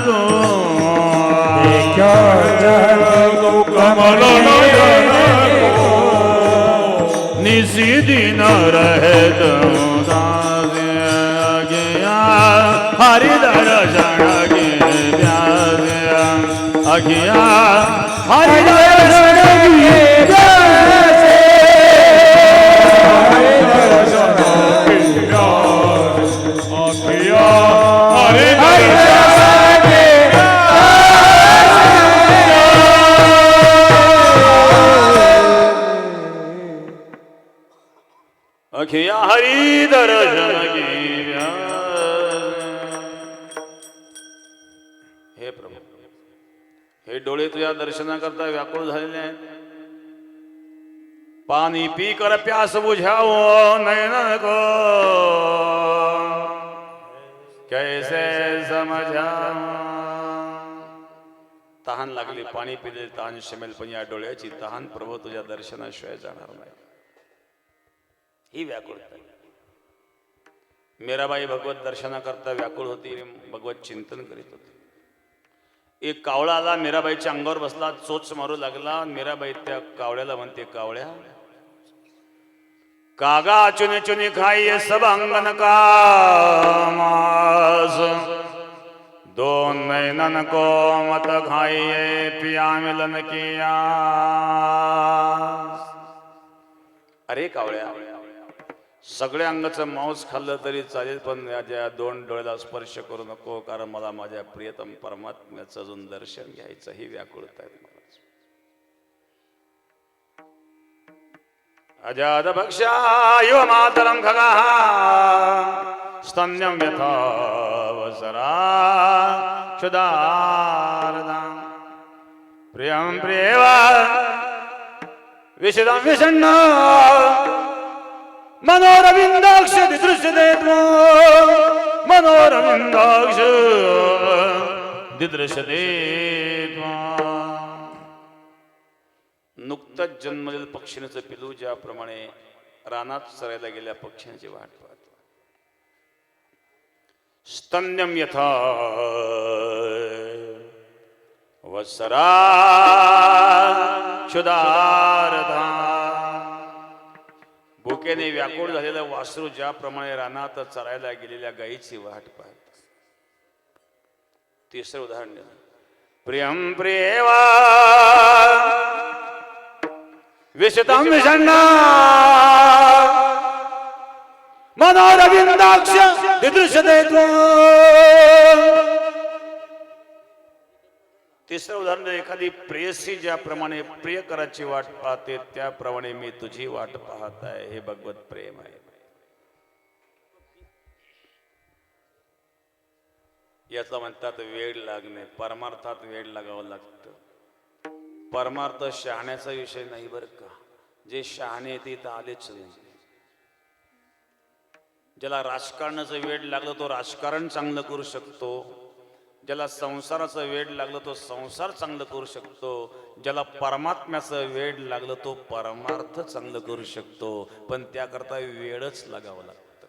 को, देखो कमल नयन को, निसी दिन रहे हरि दर्शन की प्यास, अखिया हरि दर्शन की प्यास, हरि दर्शन की प्यास, अखिया हरि दर्शन की अखिया हरी दर्शन घेव्या. हे प्रभू, हे डोळे तुझ्या दर्शनाकरता व्याकुळ झालेले आहेत. पाणी पी कर प्यास बुझाओ नयन को कैसे समझाओ. तहान लागली, पाणी पिले तहान शमेल, पण या डोळ्याची तहान प्रभू तुझ्या दर्शनाशिवाय जाणार नाही. ही व्याकुळता. मीराबाई भगवत दर्शनाकरता व्याकुळ होती, भगवत चिंतन करीत होती. एक कावळा आला, मीराबाईच्या अंगावर बसला, चोच मारू लागला. मीराबाई त्या कावळ्याला म्हणते, कावळ्या कागा चुने चुने खाइए सब अंगन का मांस, दो नैनन को मत खाइए पिया मिलन किया. अरे कावळ्या, सगळ्या अंगाचं मांस खाल्लं तरी चालेल, पण माझ्या दोन डोळ्याला स्पर्श करू नको, कारण मला माझ्या प्रियतम परमात्म्याचं अजून दर्शन घ्यायचं. ही व्याकुळता आहे. अजात भक्षा युव मातरम खगा स्तन्यम व्यथा वसरा क्षुदारदा प्रियम प्रियवा विषदम विषण्ण मनोरविंदाक्ष दिदृश्यते मनोरविंदाक्ष दिदृश्यते. नुकतंच जन्मलेलं पक्षीचं पिलू ज्याप्रमाणे रानात चरायला गेल्या पक्ष्यांची वाट पाहतो. स्तन्यम यथा वत्सरा क्षुदारधा. भुकेने व्याकुळ झालेलं वासरू ज्याप्रमाणे रानात चरायला गेलेल्या गायीची वाट पाहत. तिसरं उदाहरण दिलं, प्रियम प्रियवा विशतम विषण्णा मनोरविंदाक्ष दिदृश्यते. तिसरं उदाहरण, एखादी प्रेयसी ज्याप्रमाणे प्रियकराची वाट पाहते त्याप्रमाणे मी तुझी वाट पाहत आहे. हे भगवत प्रेम आहे. याचा म्हणतात वेळ लागणे. परमार्थात वेळ लागावं लागतं. परमार्थ शहाण्याचा विषय नाही बरं का. जे शहाणे ते इथं आलेच नाही. ज्याला राजकारणाचं वेळ लागलं तो राजकारण चांगलं करू शकतो. ज्याला संसाराचं वेळ लागलं तो संसार चांगलं करू शकतो. ज्याला परमात्म्याचं वेळ लागलं तो परमार्थ चांगलं करू शकतो. पण त्याकरता वेळच लागावं लागतं.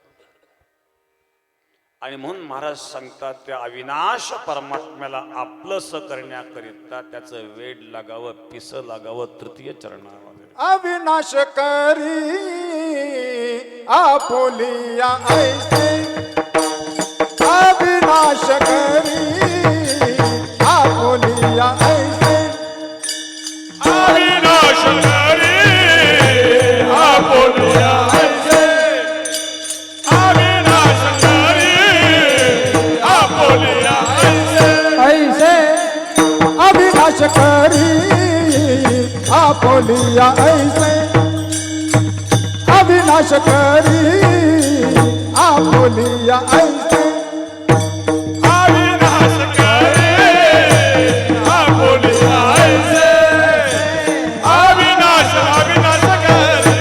आणि म्हणून महाराज सांगतात, त्या अविनाश परमात्म्याला आपलंस करण्याकरिता त्याचं वेळ लागावं, पिस लागावं. तृतीय चरणामध्ये अविनाश करी आपुलिया ऐसे, अविनाश करी आपुलिया ऐसे, अविनाश करी आपुलिया ऐसे, अविनाश करी आपुलिया ऐसे, अविनाश करी आपुलिया ऐसे, अविनाश करी आपुलिया ऐसे, अविनाश करी आपुलिया ऐसे, अविनाश अविनाश करी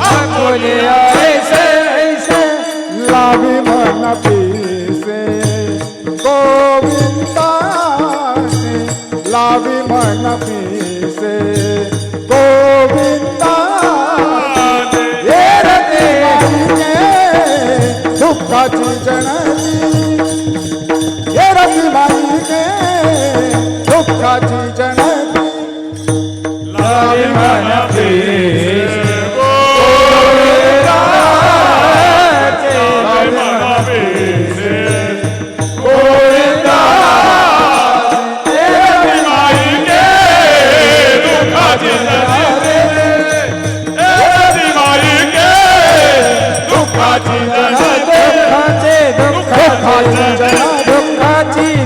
आपुलिया ऐसे ऐसे, लावी मन पीसे गोविंदा से, लावी मन पीसे गोविंदा. ये रते माईने दुःखाची जननी, ये रती माईने दुःखाची जननी, लावी मन पीसे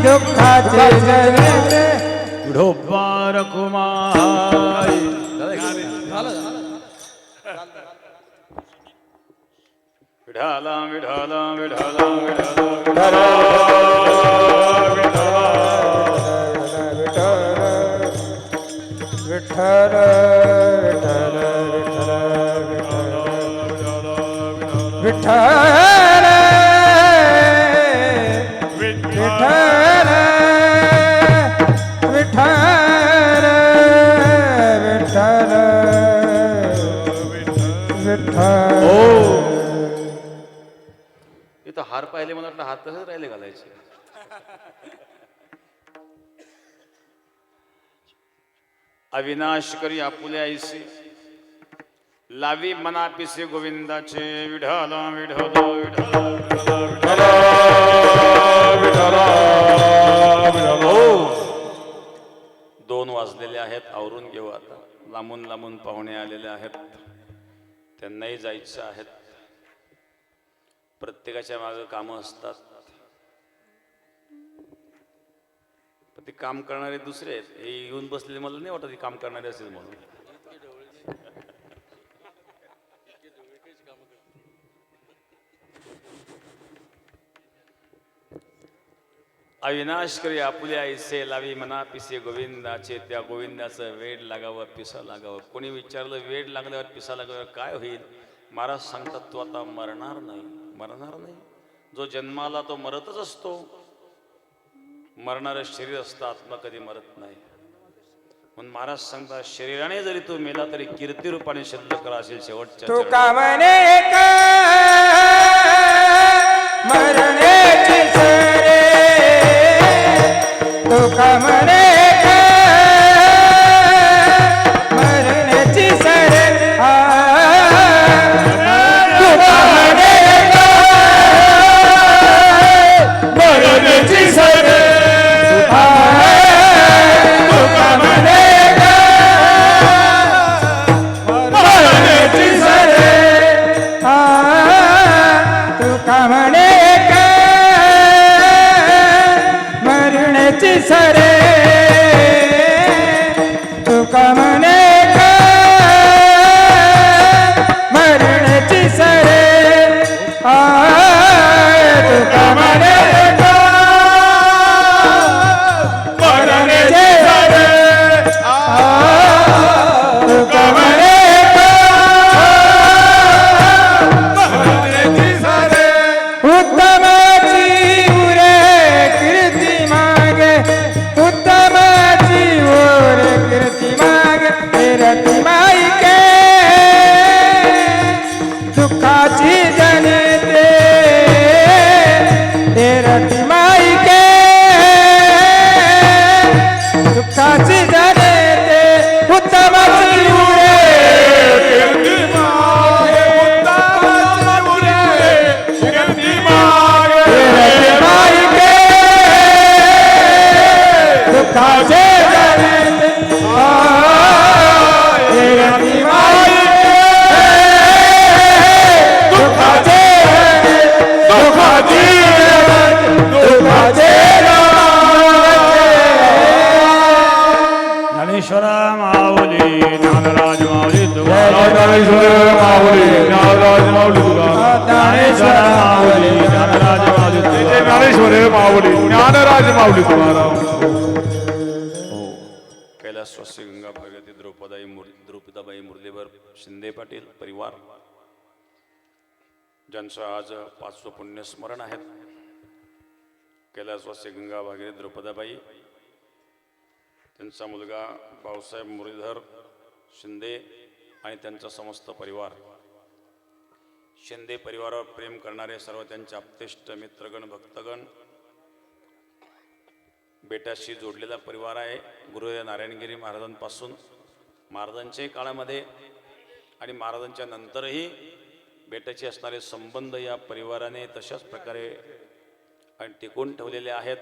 दुःखाची जननी. ढोबार कुमार विठाला विठाला विठाला विठाला विठ्ठल विठ्ठल विठ्ठल विठ्ठल विठ्ठल विठ्ठल विठ्ठल इथं हार पाहिले मला वाटलं हात तसेच राहिले घालायचे. अविनाश करी आपुले आईसे लावी मना पिसे गोविंदाचे विठाला विठाला विठाला दोन वाजलेले आहेत. आवरून घेऊ आता. लांबून लांबून पाहुणे आलेले आहेत. त्यांनाही जायचं आहेत. प्रत्येकाच्या मागे कामं असतात. पण ते काम करणारे दुसरे आहेत. हे येऊन बसलेले मला नाही वाटत काम करणारे असेल म्हणून. अविनाश करी आपुले आईसे लावी मना पिसे गोविंदाचे. त्या गोविंदाचं वेड लागावं पिसा लागावं. कोणी विचारलं वेड लागल्यावर पिसा लागल्यावर काय होईल? महाराज सांगतात तू आता मरणार नाही. मरणार नाही. जो जन्माला तो मरतच असतो. मरणारं शरीर असतं, आत्मा कधी मरत नाही. म्हणून महाराज सांगतात शरीराने जरी तू मेला तरी कीर्ती रूपाने शिल्लक असेल शेवटच्या तू का म्हणे का मरण्याची सरे तू का म्हणे का मरण्याची सरे तू का म्हणे का मरण्याची सरे तू का म्हणे का मरण्याची सरे तू का म्हणे का मरण्याची सरे तू का म्हणे का मरण्याची सरे तू का म्हणे का मरण्याची सरे तू का म्हणे का मरण्याची सरे उत्तमाची उरे कीर्ती मागे उत्तमाची उरे कीर्ती मागे रती माईके दुःखाची जनते रती माईके दुःखाची जनते उत्तमाची उरे कीर्ती मागे उत्तमाची उरे कीर्ती मागे रती माईके दुःखाचे जनते रती माईके दुःखाचे दुःखाची दुःखाचे ज्ञानेश्वरा माऊली ज्ञानराज माऊली ज्ञानेश्वर माऊली ज्ञानराज माऊली तुकाराम. ज्ञानेश्वरा माऊली ज्ञानराज माऊली ज्ञानेश्वर माऊली ज्ञानराज माऊली तुकाराम. कैलासवासी गंगा भगवती द्रौपदाबाई मुरलीधर शिंदे पाटील परिवार ज्यांचं आज 5वं पुण्यस्मरण आहे. कैलासवासी गंगा भागीरथी द्रौपदाबाई त्यांचा मुलगा भाऊसाहेब मुरलीधर शिंदे आणि त्यांचा समस्त परिवार. शिंदे परिवारावर प्रेम करणारे सर्व त्यांचे आप्तेष्ट मित्रगण भक्तगण. बेटाशी जोडलेला परिवार आहे. गुरुदेव नारायणगिरी महाराजांपासून महाराजांच्याही काळामध्ये आणि महाराजांच्या नंतरही बेटाचे असणारे संबंध या परिवाराने तशाच प्रकारे आणि टिकून ठेवलेले आहेत.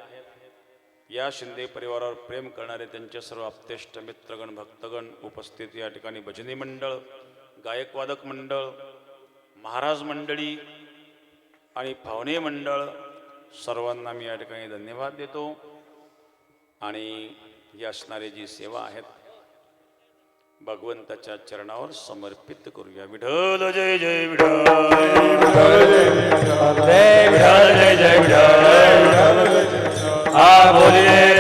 या शिंदे परिवारावर प्रेम करणारे त्यांचे सर्व आप्तेष्ट मित्रगण भक्तगण उपस्थित या ठिकाणी भजनी मंडळ, गायकवादक मंडळ, महाराज मंडळी आणि पाहुणे मंडळ सर्वांना मी या ठिकाणी धन्यवाद देतो. आणि ही असणारी जी सेवा आहेत भगवंताच्या चरणावर समर्पित करूया. विठ्ठल जय जय विठ्ठल, जय विठ्ठल जय जय विठ्ठल. हा बोलिये